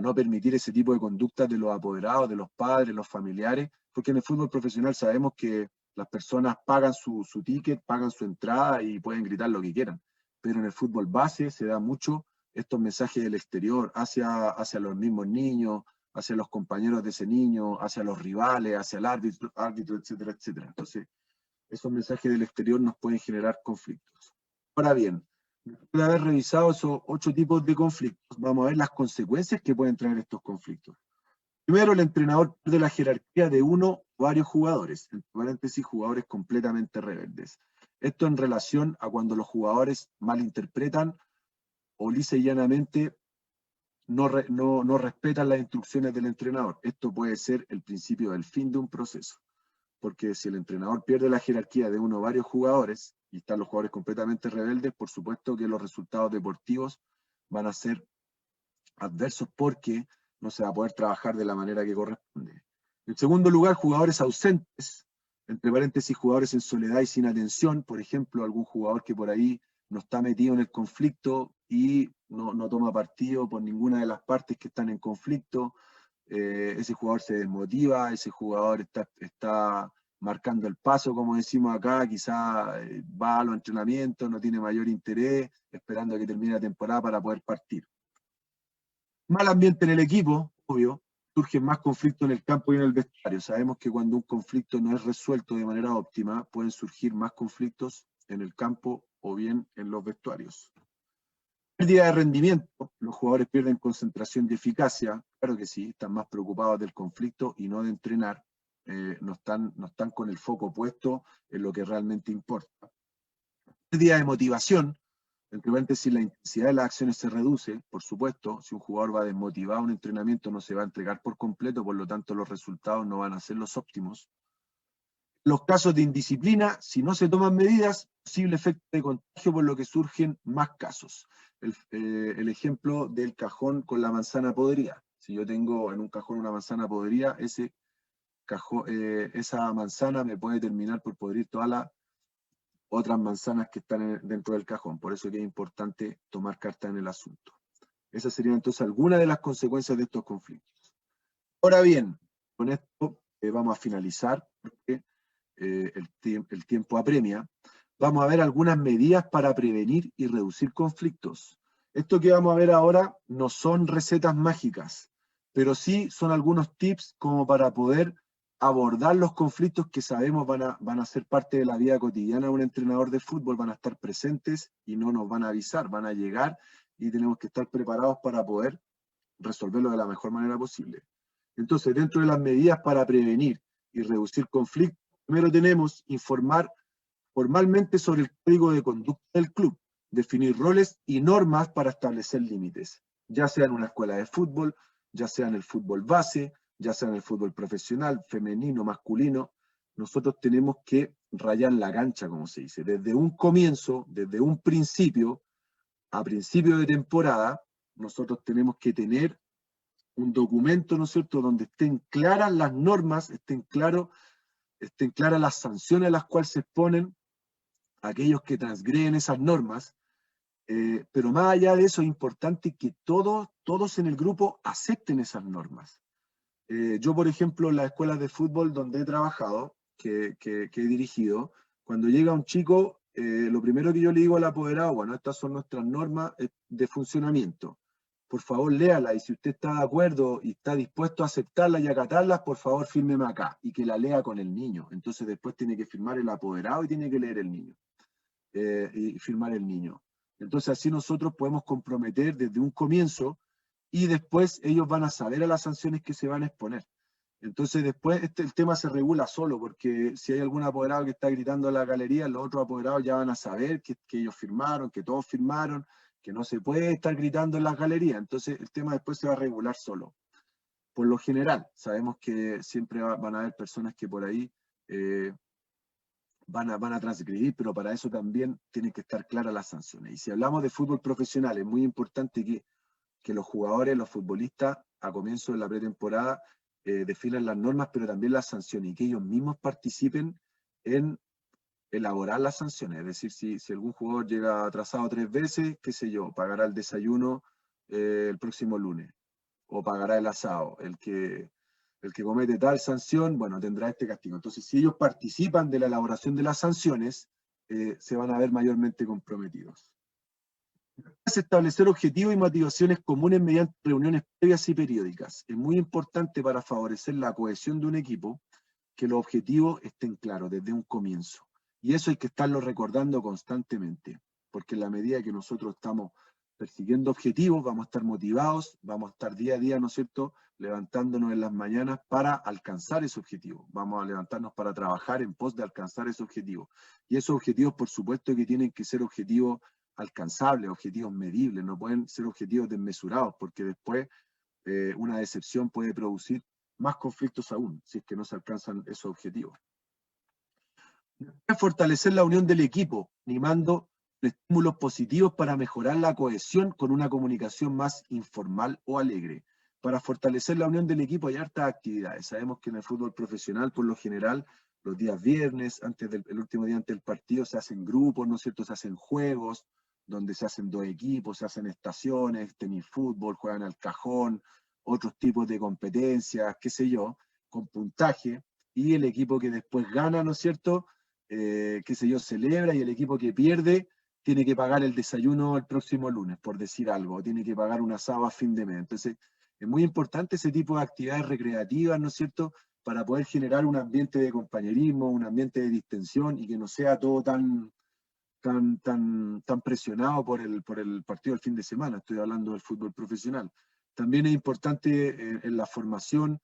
no permitir ese tipo de conductas de los apoderados, de los padres, los familiares, porque en el fútbol profesional sabemos que las personas pagan su ticket, pagan su entrada y pueden gritar lo que quieran, pero en el fútbol base se da mucho estos mensajes del exterior hacia los mismos niños, hacia los compañeros de ese niño, hacia los rivales, hacia el árbitro, etcétera, etcétera. Entonces, esos mensajes del exterior nos pueden generar conflictos. Ahora bien, después de haber revisado esos 8 tipos de conflictos, vamos a ver las consecuencias que pueden traer estos conflictos. Primero, el entrenador pierde la jerarquía de uno o varios jugadores, entre paréntesis, jugadores completamente rebeldes. Esto en relación a cuando los jugadores malinterpretan o lisa y llanamente no respetan las instrucciones del entrenador. Esto puede ser el principio del fin de un proceso, porque si el entrenador pierde la jerarquía de uno o varios jugadores, y están los jugadores completamente rebeldes, por supuesto que los resultados deportivos van a ser adversos porque no se va a poder trabajar de la manera que corresponde. En segundo lugar, jugadores ausentes, entre paréntesis, jugadores en soledad y sin atención, por ejemplo, algún jugador que por ahí no está metido en el conflicto y no toma partido por ninguna de las partes que están en conflicto. Ese jugador se desmotiva, ese jugador está marcando el paso, como decimos acá, quizá va a los entrenamientos, no tiene mayor interés, esperando a que termine la temporada para poder partir. Mal ambiente en el equipo, obvio, surgen más conflictos en el campo y en el vestuario. Sabemos que cuando un conflicto no es resuelto de manera óptima, pueden surgir más conflictos en el campo o bien en los vestuarios. Pérdida de rendimiento, los jugadores pierden concentración y eficacia, claro que sí, están más preocupados del conflicto y no de entrenar, no están con el foco puesto en lo que realmente importa. Pérdida de motivación, entre paréntesis, la intensidad de las acciones se reduce, por supuesto, si un jugador va desmotivado a un entrenamiento no se va a entregar por completo, por lo tanto los resultados no van a ser los óptimos. Los casos de indisciplina, si no se toman medidas, posible efecto de contagio, por lo que surgen más casos. El ejemplo del cajón con la manzana podrida. Si yo tengo en un cajón una manzana podrida, esa manzana me puede terminar por podrir todas las otras manzanas que están dentro del cajón. Por eso es que es importante tomar carta en el asunto. Esas serían entonces algunas de las consecuencias de estos conflictos. Ahora bien, con esto vamos a finalizar, porque el tiempo apremia. Vamos a ver algunas medidas para prevenir y reducir conflictos. Esto que vamos a ver ahora no son recetas mágicas, pero sí son algunos tips como para poder abordar los conflictos que sabemos van a ser parte de la vida cotidiana de un entrenador de fútbol, van a estar presentes y no nos van a avisar, van a llegar y tenemos que estar preparados para poder resolverlo de la mejor manera posible. Entonces, dentro de las medidas para prevenir y reducir conflictos, primero tenemos informar formalmente sobre el código de conducta del club, definir roles y normas para establecer límites, ya sea en una escuela de fútbol, ya sea en el fútbol base, ya sea en el fútbol profesional, femenino, masculino. Nosotros tenemos que rayar la cancha, como se dice, desde un comienzo, desde un principio, a principio de temporada, nosotros tenemos que tener un documento, ¿no es cierto?, donde estén claras las normas, estén claras las sanciones a las cuales se exponen aquellos que transgreden esas normas, pero más allá de eso es importante que todos en el grupo acepten esas normas. Yo, por ejemplo, en las escuelas de fútbol donde he trabajado, que he dirigido, cuando llega un chico, lo primero que yo le digo al apoderado, bueno, estas son nuestras normas de funcionamiento. Por favor, léala, y si usted está de acuerdo y está dispuesto a aceptarlas y acatarlas, por favor, fírmeme acá, y que la lea con el niño. Entonces después tiene que firmar el apoderado y tiene que leer el niño, y firmar el niño. Entonces así nosotros podemos comprometer desde un comienzo, y después ellos van a saber a las sanciones que se van a exponer. Entonces después el tema se regula solo, porque si hay algún apoderado que está gritando en la galería, los otros apoderados ya van a saber que ellos firmaron, que todos firmaron, que no se puede estar gritando en las galerías. Entonces el tema después se va a regular solo. Por lo general, sabemos que siempre van a haber personas que por ahí van a transgredir, pero para eso también tienen que estar claras las sanciones. Y si hablamos de fútbol profesional, es muy importante que los jugadores, los futbolistas, a comienzo de la pretemporada, definan las normas, pero también las sanciones, y que ellos mismos participen en elaborar las sanciones. Es decir, si algún jugador llega atrasado 3 veces, qué sé yo, pagará el desayuno el próximo lunes, o pagará el asado. El que comete tal sanción, bueno, tendrá este castigo. Entonces, si ellos participan de la elaboración de las sanciones, se van a ver mayormente comprometidos. Establecer objetivos y motivaciones comunes mediante reuniones previas y periódicas. Es muy importante para favorecer la cohesión de un equipo que los objetivos estén claros desde un comienzo. Y eso hay que estarlo recordando constantemente, porque en la medida que nosotros estamos persiguiendo objetivos, vamos a estar motivados, vamos a estar día a día, ¿no es cierto?, levantándonos en las mañanas para alcanzar ese objetivo. Vamos a levantarnos para trabajar en pos de alcanzar ese objetivo. Y esos objetivos, por supuesto, que tienen que ser objetivos alcanzables, objetivos medibles, no pueden ser objetivos desmesurados, porque después una decepción puede producir más conflictos aún, si es que no se alcanzan esos objetivos. Fortalecer la unión del equipo, animando estímulos positivos para mejorar la cohesión con una comunicación más informal o alegre. Para fortalecer la unión del equipo hay hartas actividades. Sabemos que en el fútbol profesional, por lo general, los días viernes, el último día antes del partido, se hacen grupos, ¿no es cierto? Se hacen juegos, donde se hacen 2 equipos, se hacen estaciones, tenis fútbol, juegan al cajón, otros tipos de competencias, qué sé yo, con puntaje, y el equipo que después gana, ¿no es cierto?, qué sé yo, celebra, y el equipo que pierde tiene que pagar el desayuno el próximo lunes, por decir algo, o tiene que pagar un asado a fin de mes. Entonces, es muy importante ese tipo de actividades recreativas, ¿no es cierto?, para poder generar un ambiente de compañerismo, un ambiente de distensión, y que no sea todo tan presionado por el partido del fin de semana. Estoy hablando del fútbol profesional. También es importante en la formación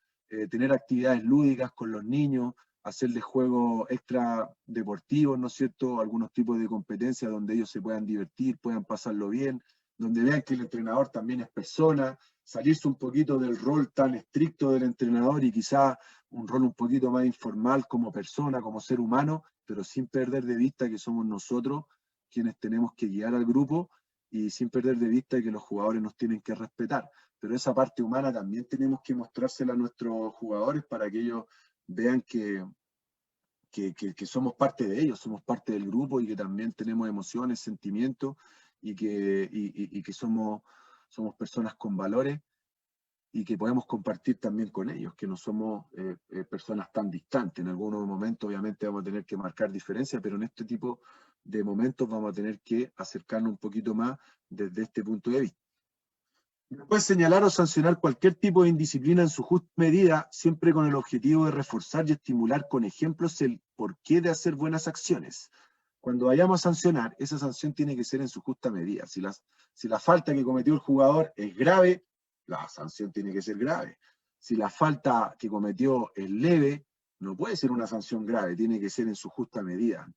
tener actividades lúdicas con los niños, hacerles juegos extra deportivos, ¿no es cierto?, algunos tipos de competencias donde ellos se puedan divertir, puedan pasarlo bien, donde vean que el entrenador también es persona, salirse un poquito del rol tan estricto del entrenador y quizá un rol un poquito más informal como persona, como ser humano, pero sin perder de vista que somos nosotros quienes tenemos que guiar al grupo, y sin perder de vista que los jugadores nos tienen que respetar. Pero esa parte humana también tenemos que mostrársela a nuestros jugadores para que ellos vean que somos parte de ellos, somos parte del grupo, y que también tenemos emociones, sentimientos, y que somos personas con valores, y que podemos compartir también con ellos, que no somos personas tan distantes. En algunos momentos obviamente vamos a tener que marcar diferencias, pero en este tipo de momentos vamos a tener que acercarnos un poquito más desde este punto de vista. Después, señalar o sancionar cualquier tipo de indisciplina en su justa medida, siempre con el objetivo de reforzar y estimular con ejemplos el porqué de hacer buenas acciones. Cuando vayamos a sancionar, esa sanción tiene que ser en su justa medida. Si la falta que cometió el jugador es grave, la sanción tiene que ser grave. Si la falta que cometió es leve, no puede ser una sanción grave, tiene que ser en su justa medida.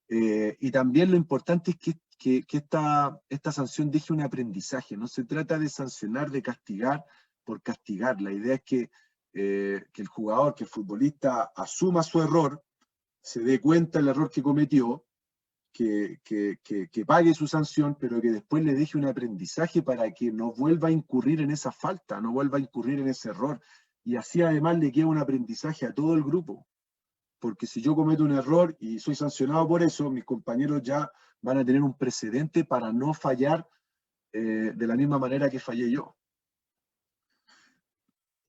Y también lo importante es que esta sanción deje un aprendizaje. No se trata de sancionar, de castigar por castigar. La idea es que el jugador, que el futbolista asuma su error, se dé cuenta del error que cometió, que pague su sanción, pero que después le deje un aprendizaje para que no vuelva a incurrir en esa falta, no vuelva a incurrir en ese error. Y así además le queda un aprendizaje a todo el grupo. Porque si yo cometo un error y soy sancionado por eso, mis compañeros ya van a tener un precedente para no fallar de la misma manera que fallé yo.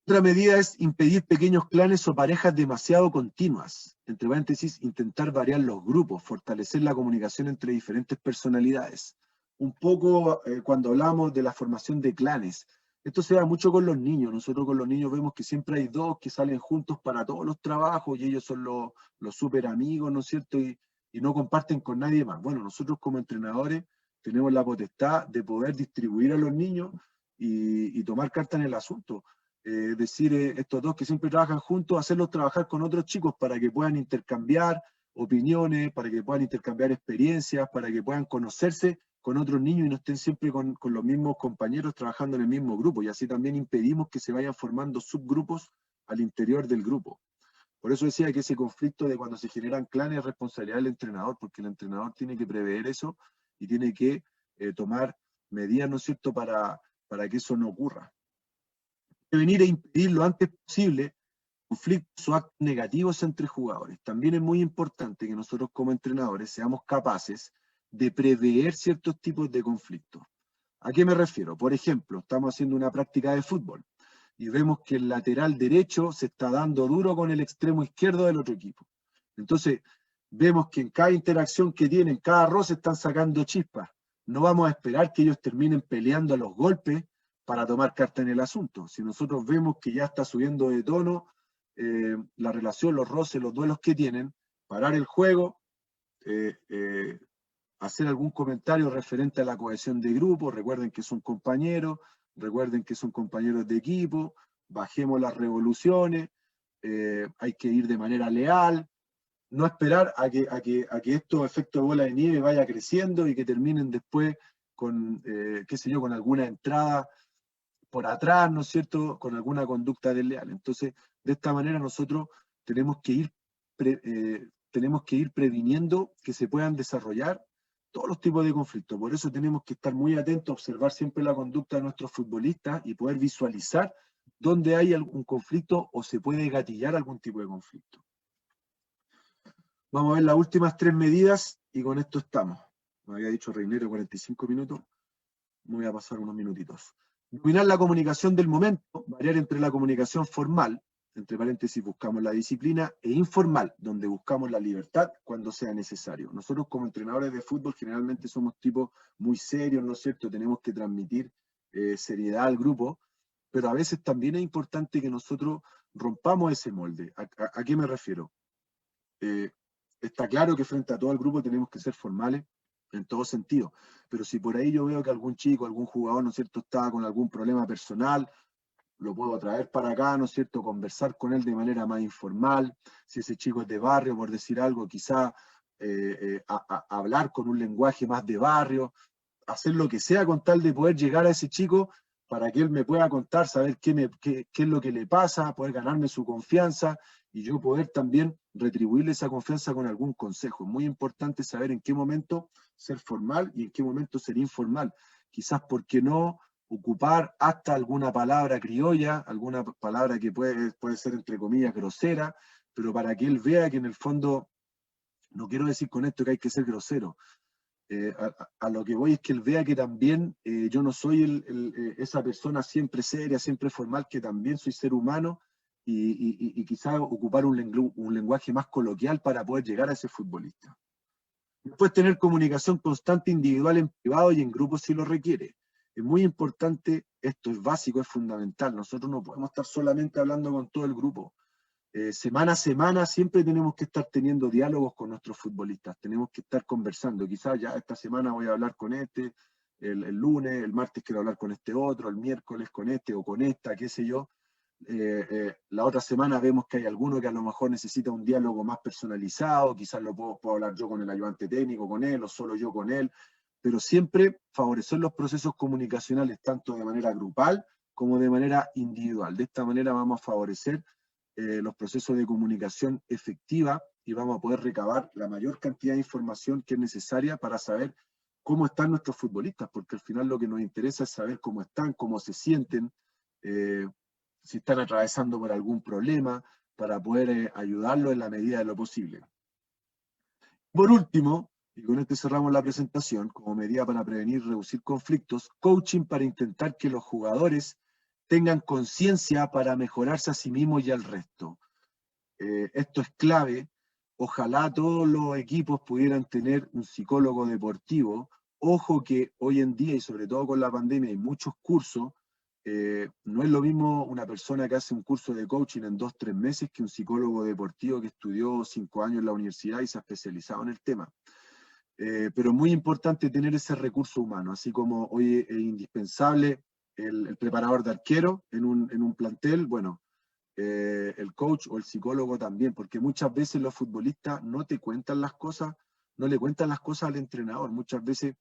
Otra medida es impedir pequeños clanes o parejas demasiado continuas. Entre paréntesis, intentar variar los grupos, fortalecer la comunicación entre diferentes personalidades. Un poco cuando hablamos de la formación de clanes, esto se da mucho con los niños. Nosotros con los niños vemos que siempre hay 2 que salen juntos para todos los trabajos, y ellos son los súper amigos, ¿no es cierto? Y no comparten con nadie más. Bueno, nosotros como entrenadores tenemos la potestad de poder distribuir a los niños y tomar carta en el asunto. Decir estos 2 que siempre trabajan juntos, hacerlos trabajar con otros chicos para que puedan intercambiar opiniones, para que puedan intercambiar experiencias, para que puedan conocerse con otros niños y no estén siempre con los mismos compañeros trabajando en el mismo grupo. Y así también impedimos que se vayan formando subgrupos al interior del grupo. Por eso decía que ese conflicto de cuando se generan clanes es responsabilidad del entrenador, porque el entrenador tiene que prever eso y tiene que tomar medidas, ¿no es cierto?, para que eso no ocurra. Prevenir e impedir lo antes posible conflictos o actos negativos entre jugadores. También es muy importante que nosotros como entrenadores seamos capaces de prever ciertos tipos de conflictos. ¿A qué me refiero? Por ejemplo, estamos haciendo una práctica de fútbol y vemos que el lateral derecho se está dando duro con el extremo izquierdo del otro equipo. Entonces, vemos que en cada interacción que tienen, cada roce, están sacando chispas. No vamos a esperar que ellos terminen peleando a los golpes para tomar carta en el asunto. Si nosotros vemos que ya está subiendo de tono la relación, los roces, los duelos que tienen, parar el juego, hacer algún comentario referente a la cohesión de grupo. Recuerden que son compañeros, recuerden que son compañeros de equipo, bajemos las revoluciones, hay que ir de manera leal, no esperar a que estos efectos de bola de nieve vaya creciendo y que terminen después con, qué sé yo, con alguna entrada por atrás, ¿no es cierto?, con alguna conducta desleal. Entonces, de esta manera nosotros tenemos que ir previniendo que se puedan desarrollar todos los tipos de conflictos. Por eso tenemos que estar muy atentos, observar siempre la conducta de nuestros futbolistas y poder visualizar dónde hay algún conflicto o se puede gatillar algún tipo de conflicto. Vamos a ver las últimas 3 medidas y con esto estamos. Me había dicho Reinero 45 minutos, me voy a pasar unos minutitos. Dominar la comunicación del momento, variar entre la comunicación formal, entre paréntesis buscamos la disciplina, e informal, donde buscamos la libertad cuando sea necesario. Nosotros como entrenadores de fútbol generalmente somos tipos muy serios, ¿no es cierto? Tenemos que transmitir seriedad al grupo, pero a veces también es importante que nosotros rompamos ese molde. ¿A qué me refiero? Está claro que frente a todo el grupo tenemos que ser formales en todo sentido, pero si por ahí yo veo que algún chico, algún jugador, ¿no es cierto?, está con algún problema personal, lo puedo traer para acá, ¿no es cierto?, conversar con él de manera más informal. Si ese chico es de barrio, por decir algo, quizá hablar con un lenguaje más de barrio, hacer lo que sea con tal de poder llegar a ese chico para que él me pueda contar, saber qué es lo que le pasa, poder ganarme su confianza y yo poder también retribuirle esa confianza con algún consejo. Es muy importante saber en qué momento ser formal y en qué momento ser informal. Quizás, ¿por qué no ocupar hasta alguna palabra criolla, alguna palabra que puede ser entre comillas grosera, pero para que él vea que en el fondo, no quiero decir con esto que hay que ser grosero, a lo que voy es que él vea que también yo no soy esa persona siempre seria, siempre formal, que también soy ser humano y quizás ocupar un lenguaje más coloquial para poder llegar a ese futbolista. Después tener comunicación constante individual en privado y en grupo si lo requiere. Es muy importante, esto es básico, es fundamental. Nosotros no podemos estar solamente hablando con todo el grupo. Semana a semana siempre tenemos que estar teniendo diálogos con nuestros futbolistas, tenemos que estar conversando. Quizás ya esta semana voy a hablar con este, el lunes, el martes quiero hablar con este otro, el miércoles con este o con esta, qué sé yo. La otra semana vemos que hay alguno que a lo mejor necesita un diálogo más personalizado, quizás lo puedo hablar yo con el ayudante técnico, con él, o solo yo con él, pero siempre favorecer los procesos comunicacionales tanto de manera grupal como de manera individual. De esta manera vamos a favorecer los procesos de comunicación efectiva y vamos a poder recabar la mayor cantidad de información que es necesaria para saber cómo están nuestros futbolistas, porque al final lo que nos interesa es saber cómo están, cómo se sienten, si están atravesando por algún problema, para poder ayudarlos en la medida de lo posible. Por último, y con esto cerramos la presentación, como medida para prevenir y reducir conflictos, coaching para intentar que los jugadores tengan conciencia para mejorarse a sí mismos y al resto. Esto es clave. Ojalá todos los equipos pudieran tener un psicólogo deportivo. Ojo que hoy en día, y sobre todo con la pandemia, hay muchos cursos. No es lo mismo una persona que hace un curso de coaching en 2-3 meses que un psicólogo deportivo que estudió 5 años en la universidad y se ha especializado en el tema. Pero es muy importante tener ese recurso humano, así como hoy es indispensable el preparador de arquero en un plantel, bueno, el coach o el psicólogo también, porque muchas veces los futbolistas no te cuentan las cosas, no le cuentan las cosas al entrenador, muchas veces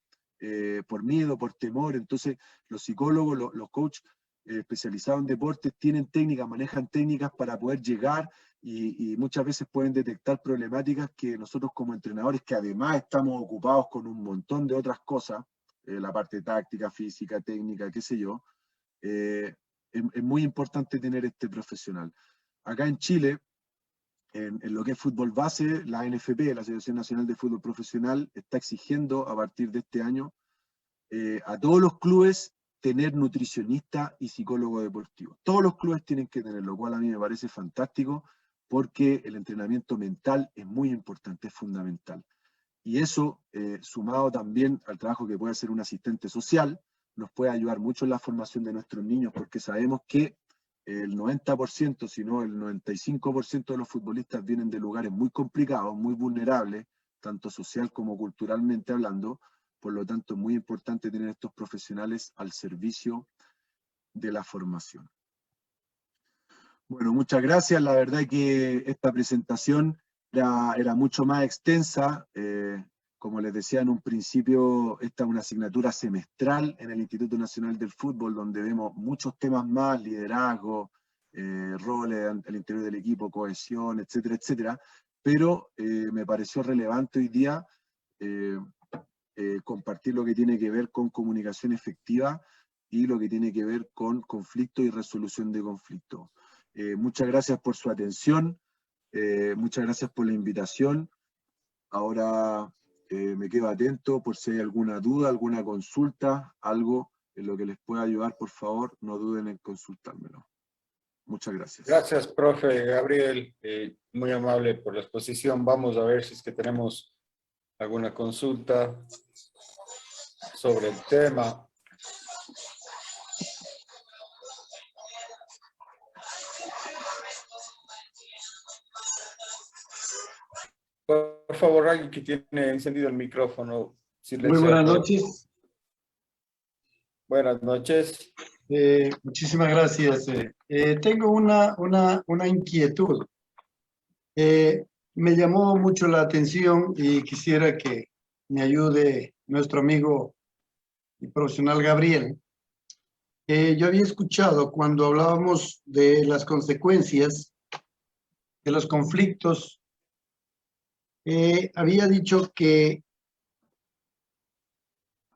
por miedo, por temor. Entonces los psicólogos, los coaches especializados en deportes tienen técnicas, manejan técnicas para poder llegar y muchas veces pueden detectar problemáticas que nosotros como entrenadores, que además estamos ocupados con un montón de otras cosas, la parte táctica, física, técnica, qué sé yo, es muy importante tener este profesional. Acá en Chile, en lo que es fútbol base, la NFP, la Asociación Nacional de Fútbol Profesional, está exigiendo a partir de este año a todos los clubes tener nutricionista y psicólogo deportivo. Todos los clubes tienen que tener, lo cual a mí me parece fantástico, porque el entrenamiento mental es muy importante, es fundamental. Y eso, sumado también al trabajo que puede hacer un asistente social, nos puede ayudar mucho en la formación de nuestros niños, porque sabemos que el 90%, si no el 95% de los futbolistas vienen de lugares muy complicados, muy vulnerables, tanto social como culturalmente hablando. Por lo tanto, es muy importante tener estos profesionales al servicio de la formación. Bueno, muchas gracias. La verdad es que esta presentación era mucho más extensa. Como les decía en un principio, esta es una asignatura semestral en el Instituto Nacional del Fútbol, donde vemos muchos temas más, liderazgo, roles al interior del equipo, cohesión, etcétera, etcétera. Pero me pareció relevante hoy día compartir lo que tiene que ver con comunicación efectiva y lo que tiene que ver con conflicto y resolución de conflictos. Muchas gracias por su atención, muchas gracias por la invitación. Ahora me quedo atento por si hay alguna duda, alguna consulta, algo en lo que les pueda ayudar, por favor, no duden en consultármelo. Muchas gracias. Gracias, profe Gabriel. Muy amable por la exposición. Vamos a ver si es que tenemos alguna consulta sobre el tema. Por favor, alguien que tiene encendido el micrófono. Muy buenas noches. Buenas noches. Muchísimas gracias. Tengo una inquietud. Me llamó mucho la atención y quisiera que me ayude nuestro amigo y profesional Gabriel. Yo había escuchado cuando hablábamos de las consecuencias de los conflictos, había dicho que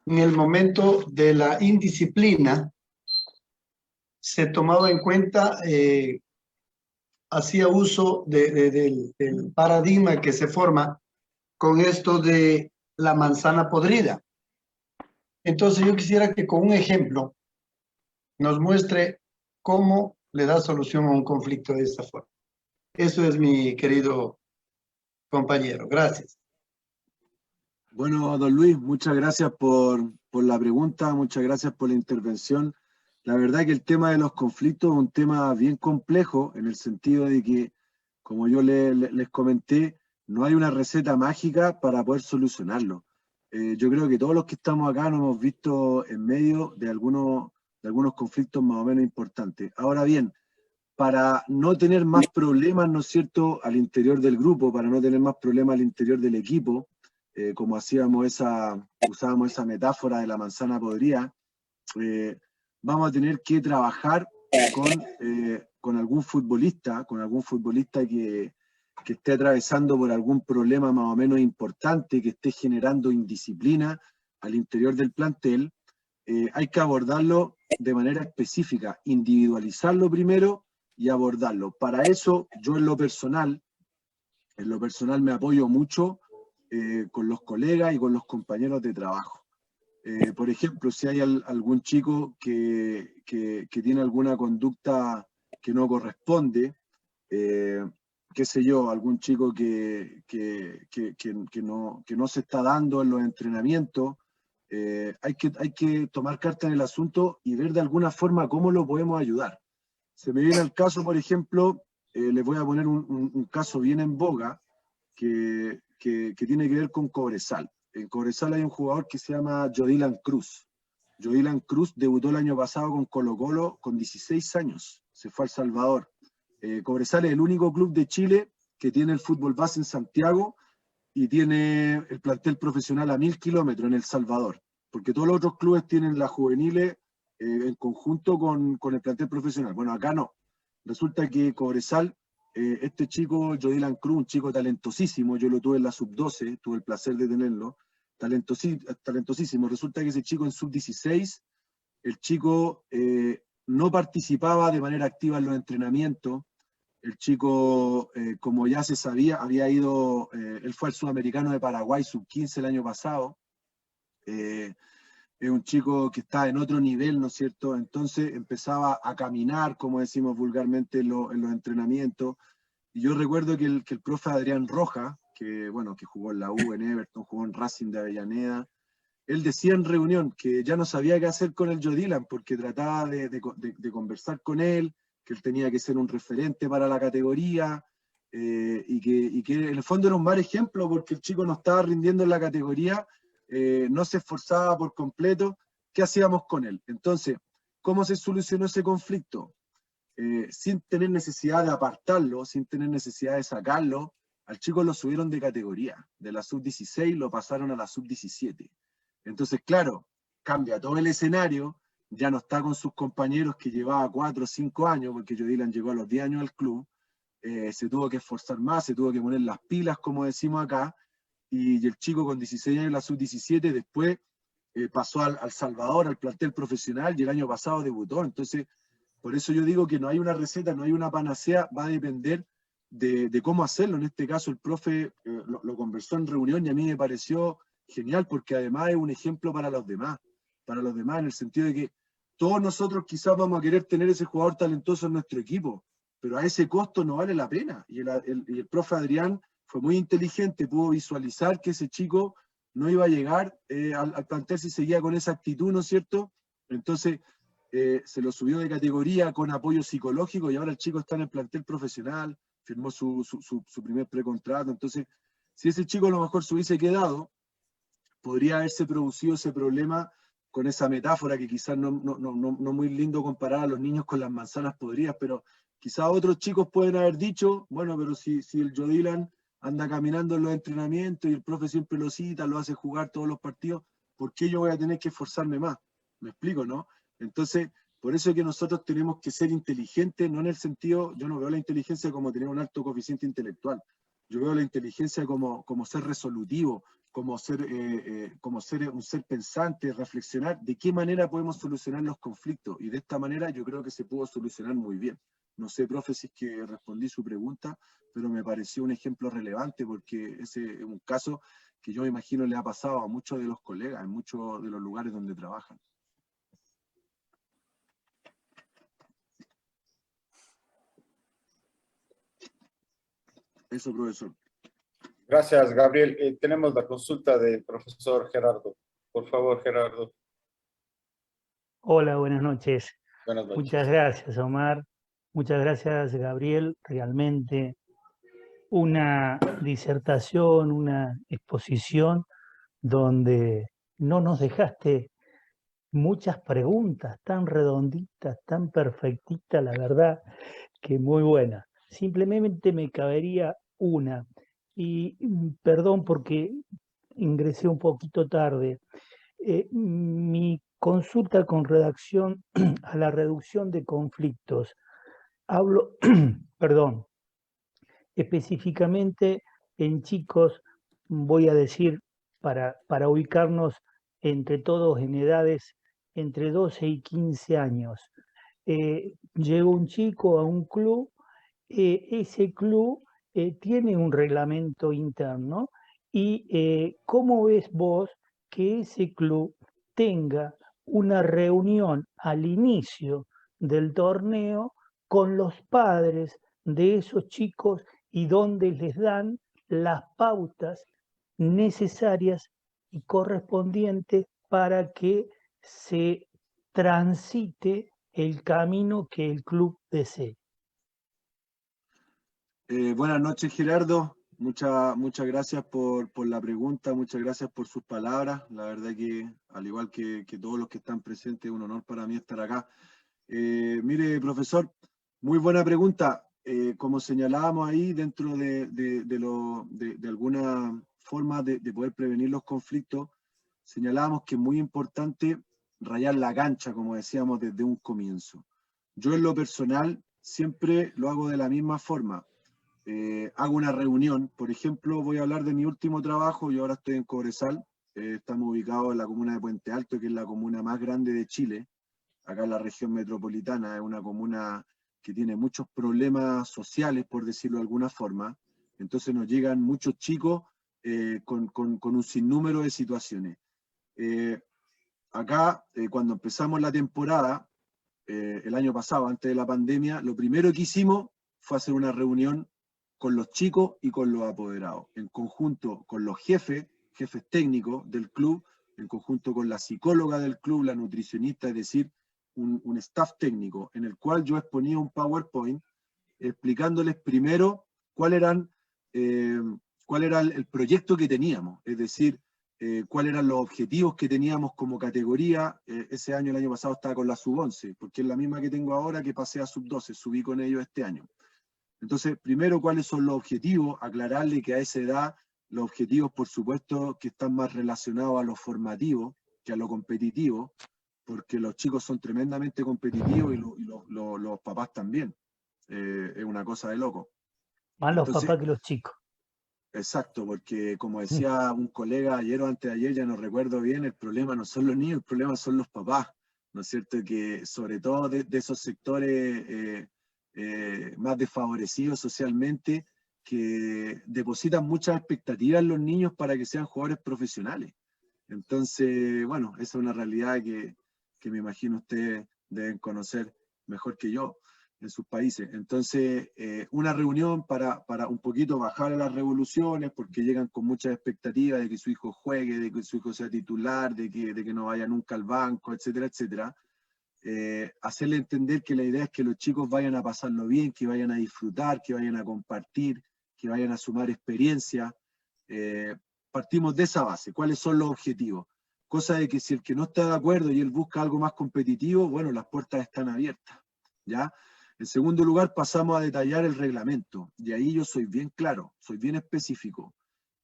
en el momento de la indisciplina se tomaba en cuenta, hacía uso del paradigma que se forma con esto de la manzana podrida. Entonces yo quisiera que con un ejemplo nos muestre cómo le da solución a un conflicto de esta forma. Eso es, mi querido compañero. Gracias. Bueno, don Luis, muchas gracias por la pregunta, muchas gracias por la intervención. La verdad que el tema de los conflictos es un tema bien complejo en el sentido de que, como yo les comenté, no hay una receta mágica para poder solucionarlo. Yo creo que todos los que estamos acá nos hemos visto en medio de algunos conflictos más o menos importantes. Ahora bien, para no tener más problemas, ¿no es cierto?, al interior del grupo, para no tener más problemas al interior del equipo, como usábamos esa metáfora de la manzana podrida, vamos a tener que trabajar con algún futbolista que esté atravesando por algún problema más o menos importante, que esté generando indisciplina al interior del plantel. Hay que abordarlo de manera específica, individualizarlo primero y abordarlo. Para eso, yo en lo personal me apoyo mucho con los colegas y con los compañeros de trabajo. Por ejemplo, si hay algún chico que tiene alguna conducta que no corresponde, qué sé yo, algún chico que no se está dando en los entrenamientos, hay que tomar carta en el asunto y ver de alguna forma cómo lo podemos ayudar. Se me viene el caso, por ejemplo, les voy a poner un caso bien en boga que tiene que ver con Cobresal. En Cobresal hay un jugador que se llama Jodilan Cruz. Jodilan Cruz debutó el año pasado con Colo-Colo con 16 años. Se fue a El Salvador. Cobresal es el único club de Chile que tiene el fútbol base en Santiago y tiene el plantel profesional a 1000 kilómetros en El Salvador. Porque todos los otros clubes tienen las juveniles en conjunto con el plantel profesional. Bueno, acá no. Resulta que Cobresal, este chico, Jodilan Cruz, un chico talentosísimo, yo lo tuve en la sub-12, tuve el placer de tenerlo, talentosísimo. Resulta que ese chico en sub-16, el chico no participaba de manera activa en los entrenamientos. El chico, como ya se sabía, había ido, él fue al Sudamericano de Paraguay sub-15 el año pasado. Es un chico que está en otro nivel, ¿no es cierto? Entonces empezaba a caminar, como decimos vulgarmente, en los entrenamientos. Y yo recuerdo que el profe Adrián Rojas, que jugó en la U, en Everton, jugó en Racing de Avellaneda, él decía en reunión que ya no sabía qué hacer con el Jodilan, porque trataba de conversar con él, que él tenía que ser un referente para la categoría, y que en el fondo era un mal ejemplo, porque el chico no estaba rindiendo en la categoría, no se esforzaba por completo. ¿Qué hacíamos con él? Entonces, ¿cómo se solucionó ese conflicto? Sin tener necesidad de apartarlo, sin tener necesidad de sacarlo al chico lo subieron de categoría, de la sub-16 lo pasaron a la sub-17. Entonces, claro, cambia todo el escenario, ya no está con sus compañeros que llevaba 4 o 5 años, porque Joe Dylan llegó a los 10 años al club, se tuvo que esforzar más, se tuvo que poner las pilas, como decimos acá, y el chico con 16 años, la sub-17, después pasó al Salvador, al plantel profesional, y el año pasado debutó. Entonces, por eso yo digo que no hay una receta, no hay una panacea, va a depender de cómo hacerlo. En este caso, el profe lo conversó en reunión y a mí me pareció genial, porque además es un ejemplo para los demás en el sentido de que todos nosotros quizás vamos a querer tener ese jugador talentoso en nuestro equipo, pero a ese costo no vale la pena. Y el profe Adrián fue muy inteligente, pudo visualizar que ese chico no iba a llegar al plantel si seguía con esa actitud, ¿no es cierto? Entonces se lo subió de categoría con apoyo psicológico y ahora el chico está en el plantel profesional, firmó su primer precontrato. Entonces, si ese chico a lo mejor se hubiese quedado, podría haberse producido ese problema con esa metáfora que quizás no muy lindo comparar a los niños con las manzanas podridas, pero quizás otros chicos pueden haber dicho, bueno, pero si el Joe Dylan anda caminando en los entrenamientos y el profe siempre lo cita, lo hace jugar todos los partidos, ¿por qué yo voy a tener que esforzarme más? ¿Me explico, no? Entonces, por eso es que nosotros tenemos que ser inteligentes, no en el sentido, yo no veo la inteligencia como tener un alto coeficiente intelectual, yo veo la inteligencia como ser resolutivo, como ser un ser pensante, reflexionar de qué manera podemos solucionar los conflictos, y de esta manera yo creo que se pudo solucionar muy bien. No sé, profe, si es que respondí su pregunta, pero me pareció un ejemplo relevante porque ese es un caso que yo me imagino le ha pasado a muchos de los colegas, en muchos de los lugares donde trabajan. Eso, profesor. Gracias, Gabriel. Tenemos la consulta del profesor Gerardo. Por favor, Gerardo. Hola, buenas noches. Buenas noches. Muchas gracias, Omar. Muchas gracias, Gabriel. Realmente una disertación, una exposición donde no nos dejaste muchas preguntas tan redonditas, tan perfectitas, la verdad que muy buena. Simplemente me cabería una. Y perdón porque ingresé un poquito tarde. Mi consulta con redacción a la reducción de conflictos. Hablo, perdón, específicamente en chicos, voy a decir, para ubicarnos entre todos en edades entre 12 y 15 años. Llega un chico a un club, ese club tiene un reglamento interno y ¿cómo ves vos que ese club tenga una reunión al inicio del torneo con los padres de esos chicos y donde les dan las pautas necesarias y correspondientes para que se transite el camino que el club desee? Buenas noches, Gerardo. Muchas gracias por la pregunta, muchas gracias por sus palabras. La verdad que, al igual que todos los que están presentes, es un honor para mí estar acá. Mire, profesor, muy buena pregunta. Como señalábamos ahí, dentro de alguna forma de poder prevenir los conflictos, señalábamos que es muy importante rayar la cancha, como decíamos desde un comienzo. Yo en lo personal siempre lo hago de la misma forma. Hago una reunión, por ejemplo, voy a hablar de mi último trabajo, yo ahora estoy en Cobresal, estamos ubicados en la comuna de Puente Alto, que es la comuna más grande de Chile, acá en la región metropolitana, es una comuna que tiene muchos problemas sociales, por decirlo de alguna forma, entonces nos llegan muchos chicos con un sinnúmero de situaciones. Acá, cuando empezamos la temporada, el año pasado, antes de la pandemia, lo primero que hicimos fue hacer una reunión con los chicos y con los apoderados, en conjunto con los jefes técnicos del club, en conjunto con la psicóloga del club, la nutricionista, es decir, un staff técnico, en el cual yo exponía un PowerPoint explicándoles primero cuál era el proyecto que teníamos, es decir, cuáles eran los objetivos que teníamos como categoría. Ese año, el año pasado, estaba con la sub-11, porque es la misma que tengo ahora, que pasé a sub-12, subí con ellos este año. Entonces, primero, ¿cuáles son los objetivos? Aclararle que a esa edad los objetivos, por supuesto, que están más relacionados a lo formativo que a lo competitivo, porque los chicos son tremendamente competitivos y los papás también. Es una cosa de loco. Más los Entonces, papás que los chicos. exacto, porque como decía un colega ayer o antes de ayer, ya no recuerdo bien, el problema no son los niños, el problema son los papás, ¿no es cierto? Que sobre todo de esos sectores más desfavorecidos socialmente, que depositan muchas expectativas en los niños para que sean jugadores profesionales. Entonces, bueno, esa es una realidad que me imagino ustedes deben conocer mejor que yo en sus países. Entonces, una reunión para un poquito bajar a las revoluciones, porque llegan con muchas expectativas de que su hijo juegue, de que su hijo sea titular, de que no vaya nunca al banco, etcétera, etcétera. Hacerle entender que la idea es que los chicos vayan a pasarlo bien, que vayan a disfrutar, que vayan a compartir, que vayan a sumar experiencia. Partimos de esa base. ¿Cuáles son los objetivos? Cosa de que si el que no está de acuerdo y él busca algo más competitivo, bueno, las puertas están abiertas, ¿ya? En segundo lugar, pasamos a detallar el reglamento. Y ahí yo soy bien claro, soy bien específico,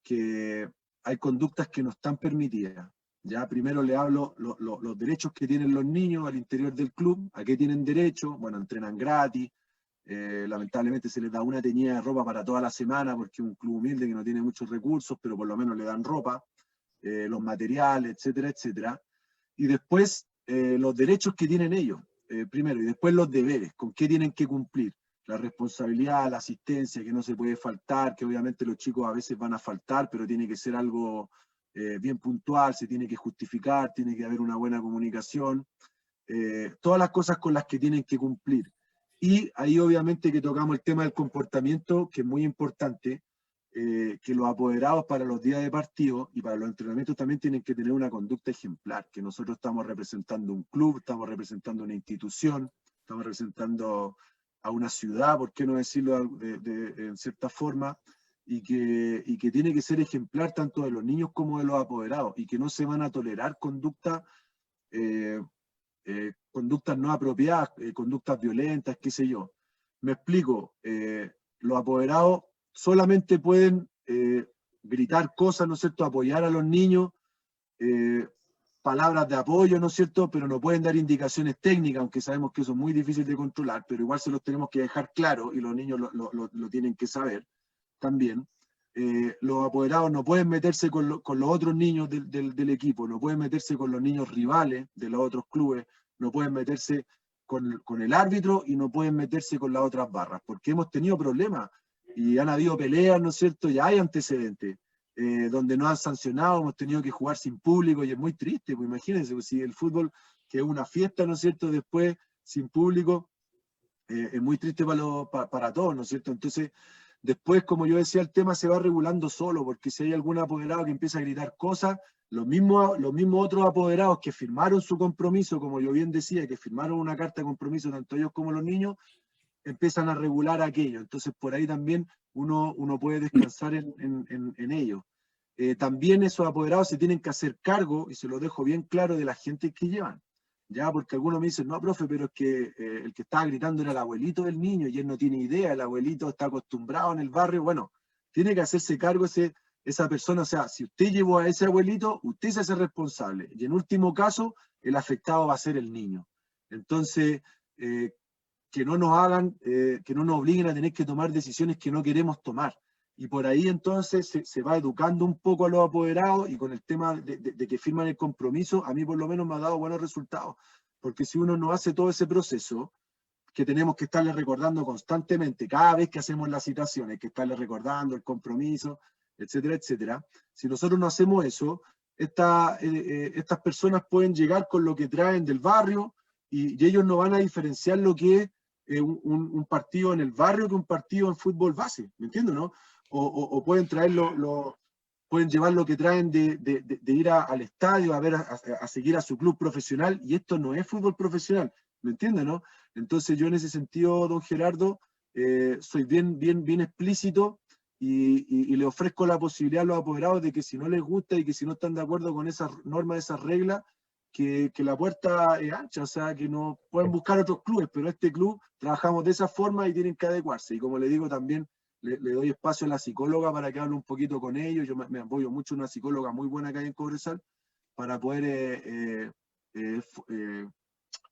que hay conductas que no están permitidas. Ya primero le hablo los derechos que tienen los niños al interior del club, a qué tienen derecho. Bueno, entrenan gratis, lamentablemente se les da una teñida de ropa para toda la semana porque es un club humilde que no tiene muchos recursos, pero por lo menos le dan ropa, los materiales, etcétera, etcétera. Y después los derechos que tienen ellos, primero, y después los deberes, con qué tienen que cumplir. La responsabilidad, la asistencia, que no se puede faltar, que obviamente los chicos a veces van a faltar, pero tiene que ser algo bien puntual, se tiene que justificar, tiene que haber una buena comunicación, todas las cosas con las que tienen que cumplir. Y ahí obviamente que tocamos el tema del comportamiento, que es muy importante, que los apoderados para los días de partido y para los entrenamientos también tienen que tener una conducta ejemplar, que nosotros estamos representando un club, estamos representando una institución, estamos representando a una ciudad, por qué no decirlo en cierta forma, y que tiene que ser ejemplar tanto de los niños como de los apoderados, y que no se van a tolerar conductas no apropiadas, conductas violentas, qué sé yo. Me explico, los apoderados solamente pueden gritar cosas, ¿no es cierto?, apoyar a los niños, palabras de apoyo, ¿no es cierto?, pero no pueden dar indicaciones técnicas, aunque sabemos que eso es muy difícil de controlar, pero igual se los tenemos que dejar claro y los niños lo tienen que saber también. Los apoderados no pueden meterse con los otros niños del equipo, no pueden meterse con los niños rivales de los otros clubes, no pueden meterse con el árbitro y no pueden meterse con las otras barras, porque hemos tenido problemas y han habido peleas, ¿no es cierto? Ya hay antecedentes, donde nos han sancionado, hemos tenido que jugar sin público y es muy triste, pues imagínense, pues, si el fútbol, que es una fiesta, ¿no es cierto?, después sin público, es muy triste para todos, ¿no es cierto? Entonces, después, como yo decía, el tema se va regulando solo, porque si hay algún apoderado que empieza a gritar cosas, los mismos otros apoderados que firmaron su compromiso, como yo bien decía, que firmaron una carta de compromiso, tanto ellos como los niños, empiezan a regular aquello. Entonces, por ahí también uno puede descansar en ello. También esos apoderados se tienen que hacer cargo, y se lo dejo bien claro, de la gente que llevan. Ya, porque algunos me dicen, no, profe, pero es que el que estaba gritando era el abuelito del niño y él no tiene idea, el abuelito está acostumbrado en el barrio. Bueno, tiene que hacerse cargo esa persona. O sea, si usted llevó a ese abuelito, usted se hace responsable. Y en último caso, el afectado va a ser el niño. Entonces, que no nos hagan, que no nos obliguen a tener que tomar decisiones que no queremos tomar. Y por ahí entonces se va educando un poco a los apoderados, y con el tema de que firman el compromiso, a mí por lo menos me ha dado buenos resultados. Porque si uno no hace todo ese proceso, que tenemos que estarle recordando constantemente, cada vez que hacemos las citaciones, que estarle recordando el compromiso, etcétera, etcétera. Si nosotros no hacemos eso, estas personas pueden llegar con lo que traen del barrio, y ellos no van a diferenciar lo que es un partido en el barrio que un partido en fútbol base, ¿me entiendes, no? O pueden traer pueden llevar lo que traen de ir al estadio a seguir a su club profesional, y esto no es fútbol profesional, ¿me entiendes, no? Entonces yo en ese sentido, don Gerardo, soy bien explícito, y le ofrezco la posibilidad a los apoderados de que si no les gusta y que si no están de acuerdo con esas normas, esas reglas, que la puerta es ancha, o sea, que no pueden buscar otros clubes, pero este club trabajamos de esa forma y tienen que adecuarse. Y como le digo, también le doy espacio a la psicóloga para que hable un poquito con ellos. Yo me apoyo mucho en una psicóloga muy buena que hay en Cobresal para poder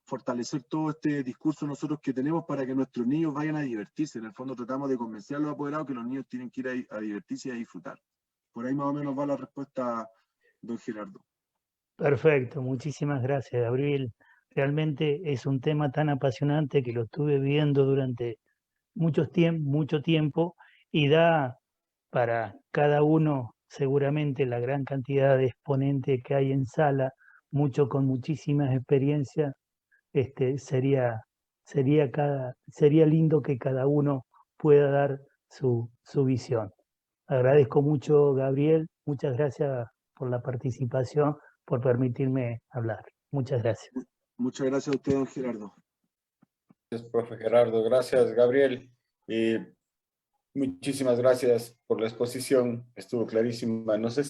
fortalecer todo este discurso nosotros que tenemos para que nuestros niños vayan a divertirse. En el fondo tratamos de convencer a los apoderados que los niños tienen que ir a divertirse y a disfrutar. Por ahí más o menos va la respuesta, don Gerardo. Perfecto, muchísimas gracias, Gabriel. Realmente es un tema tan apasionante que lo estuve viendo durante mucho tiempo y da para cada uno seguramente la gran cantidad de exponentes que hay en sala, mucho con muchísimas experiencias. Sería lindo que cada uno pueda dar su visión. Agradezco mucho, Gabriel, muchas gracias por la participación, por permitirme hablar. Muchas gracias. Muchas gracias a usted, don Gerardo. Gracias, profe Gerardo. Gracias, Gabriel. Y muchísimas gracias por la exposición. Estuvo clarísima. No sé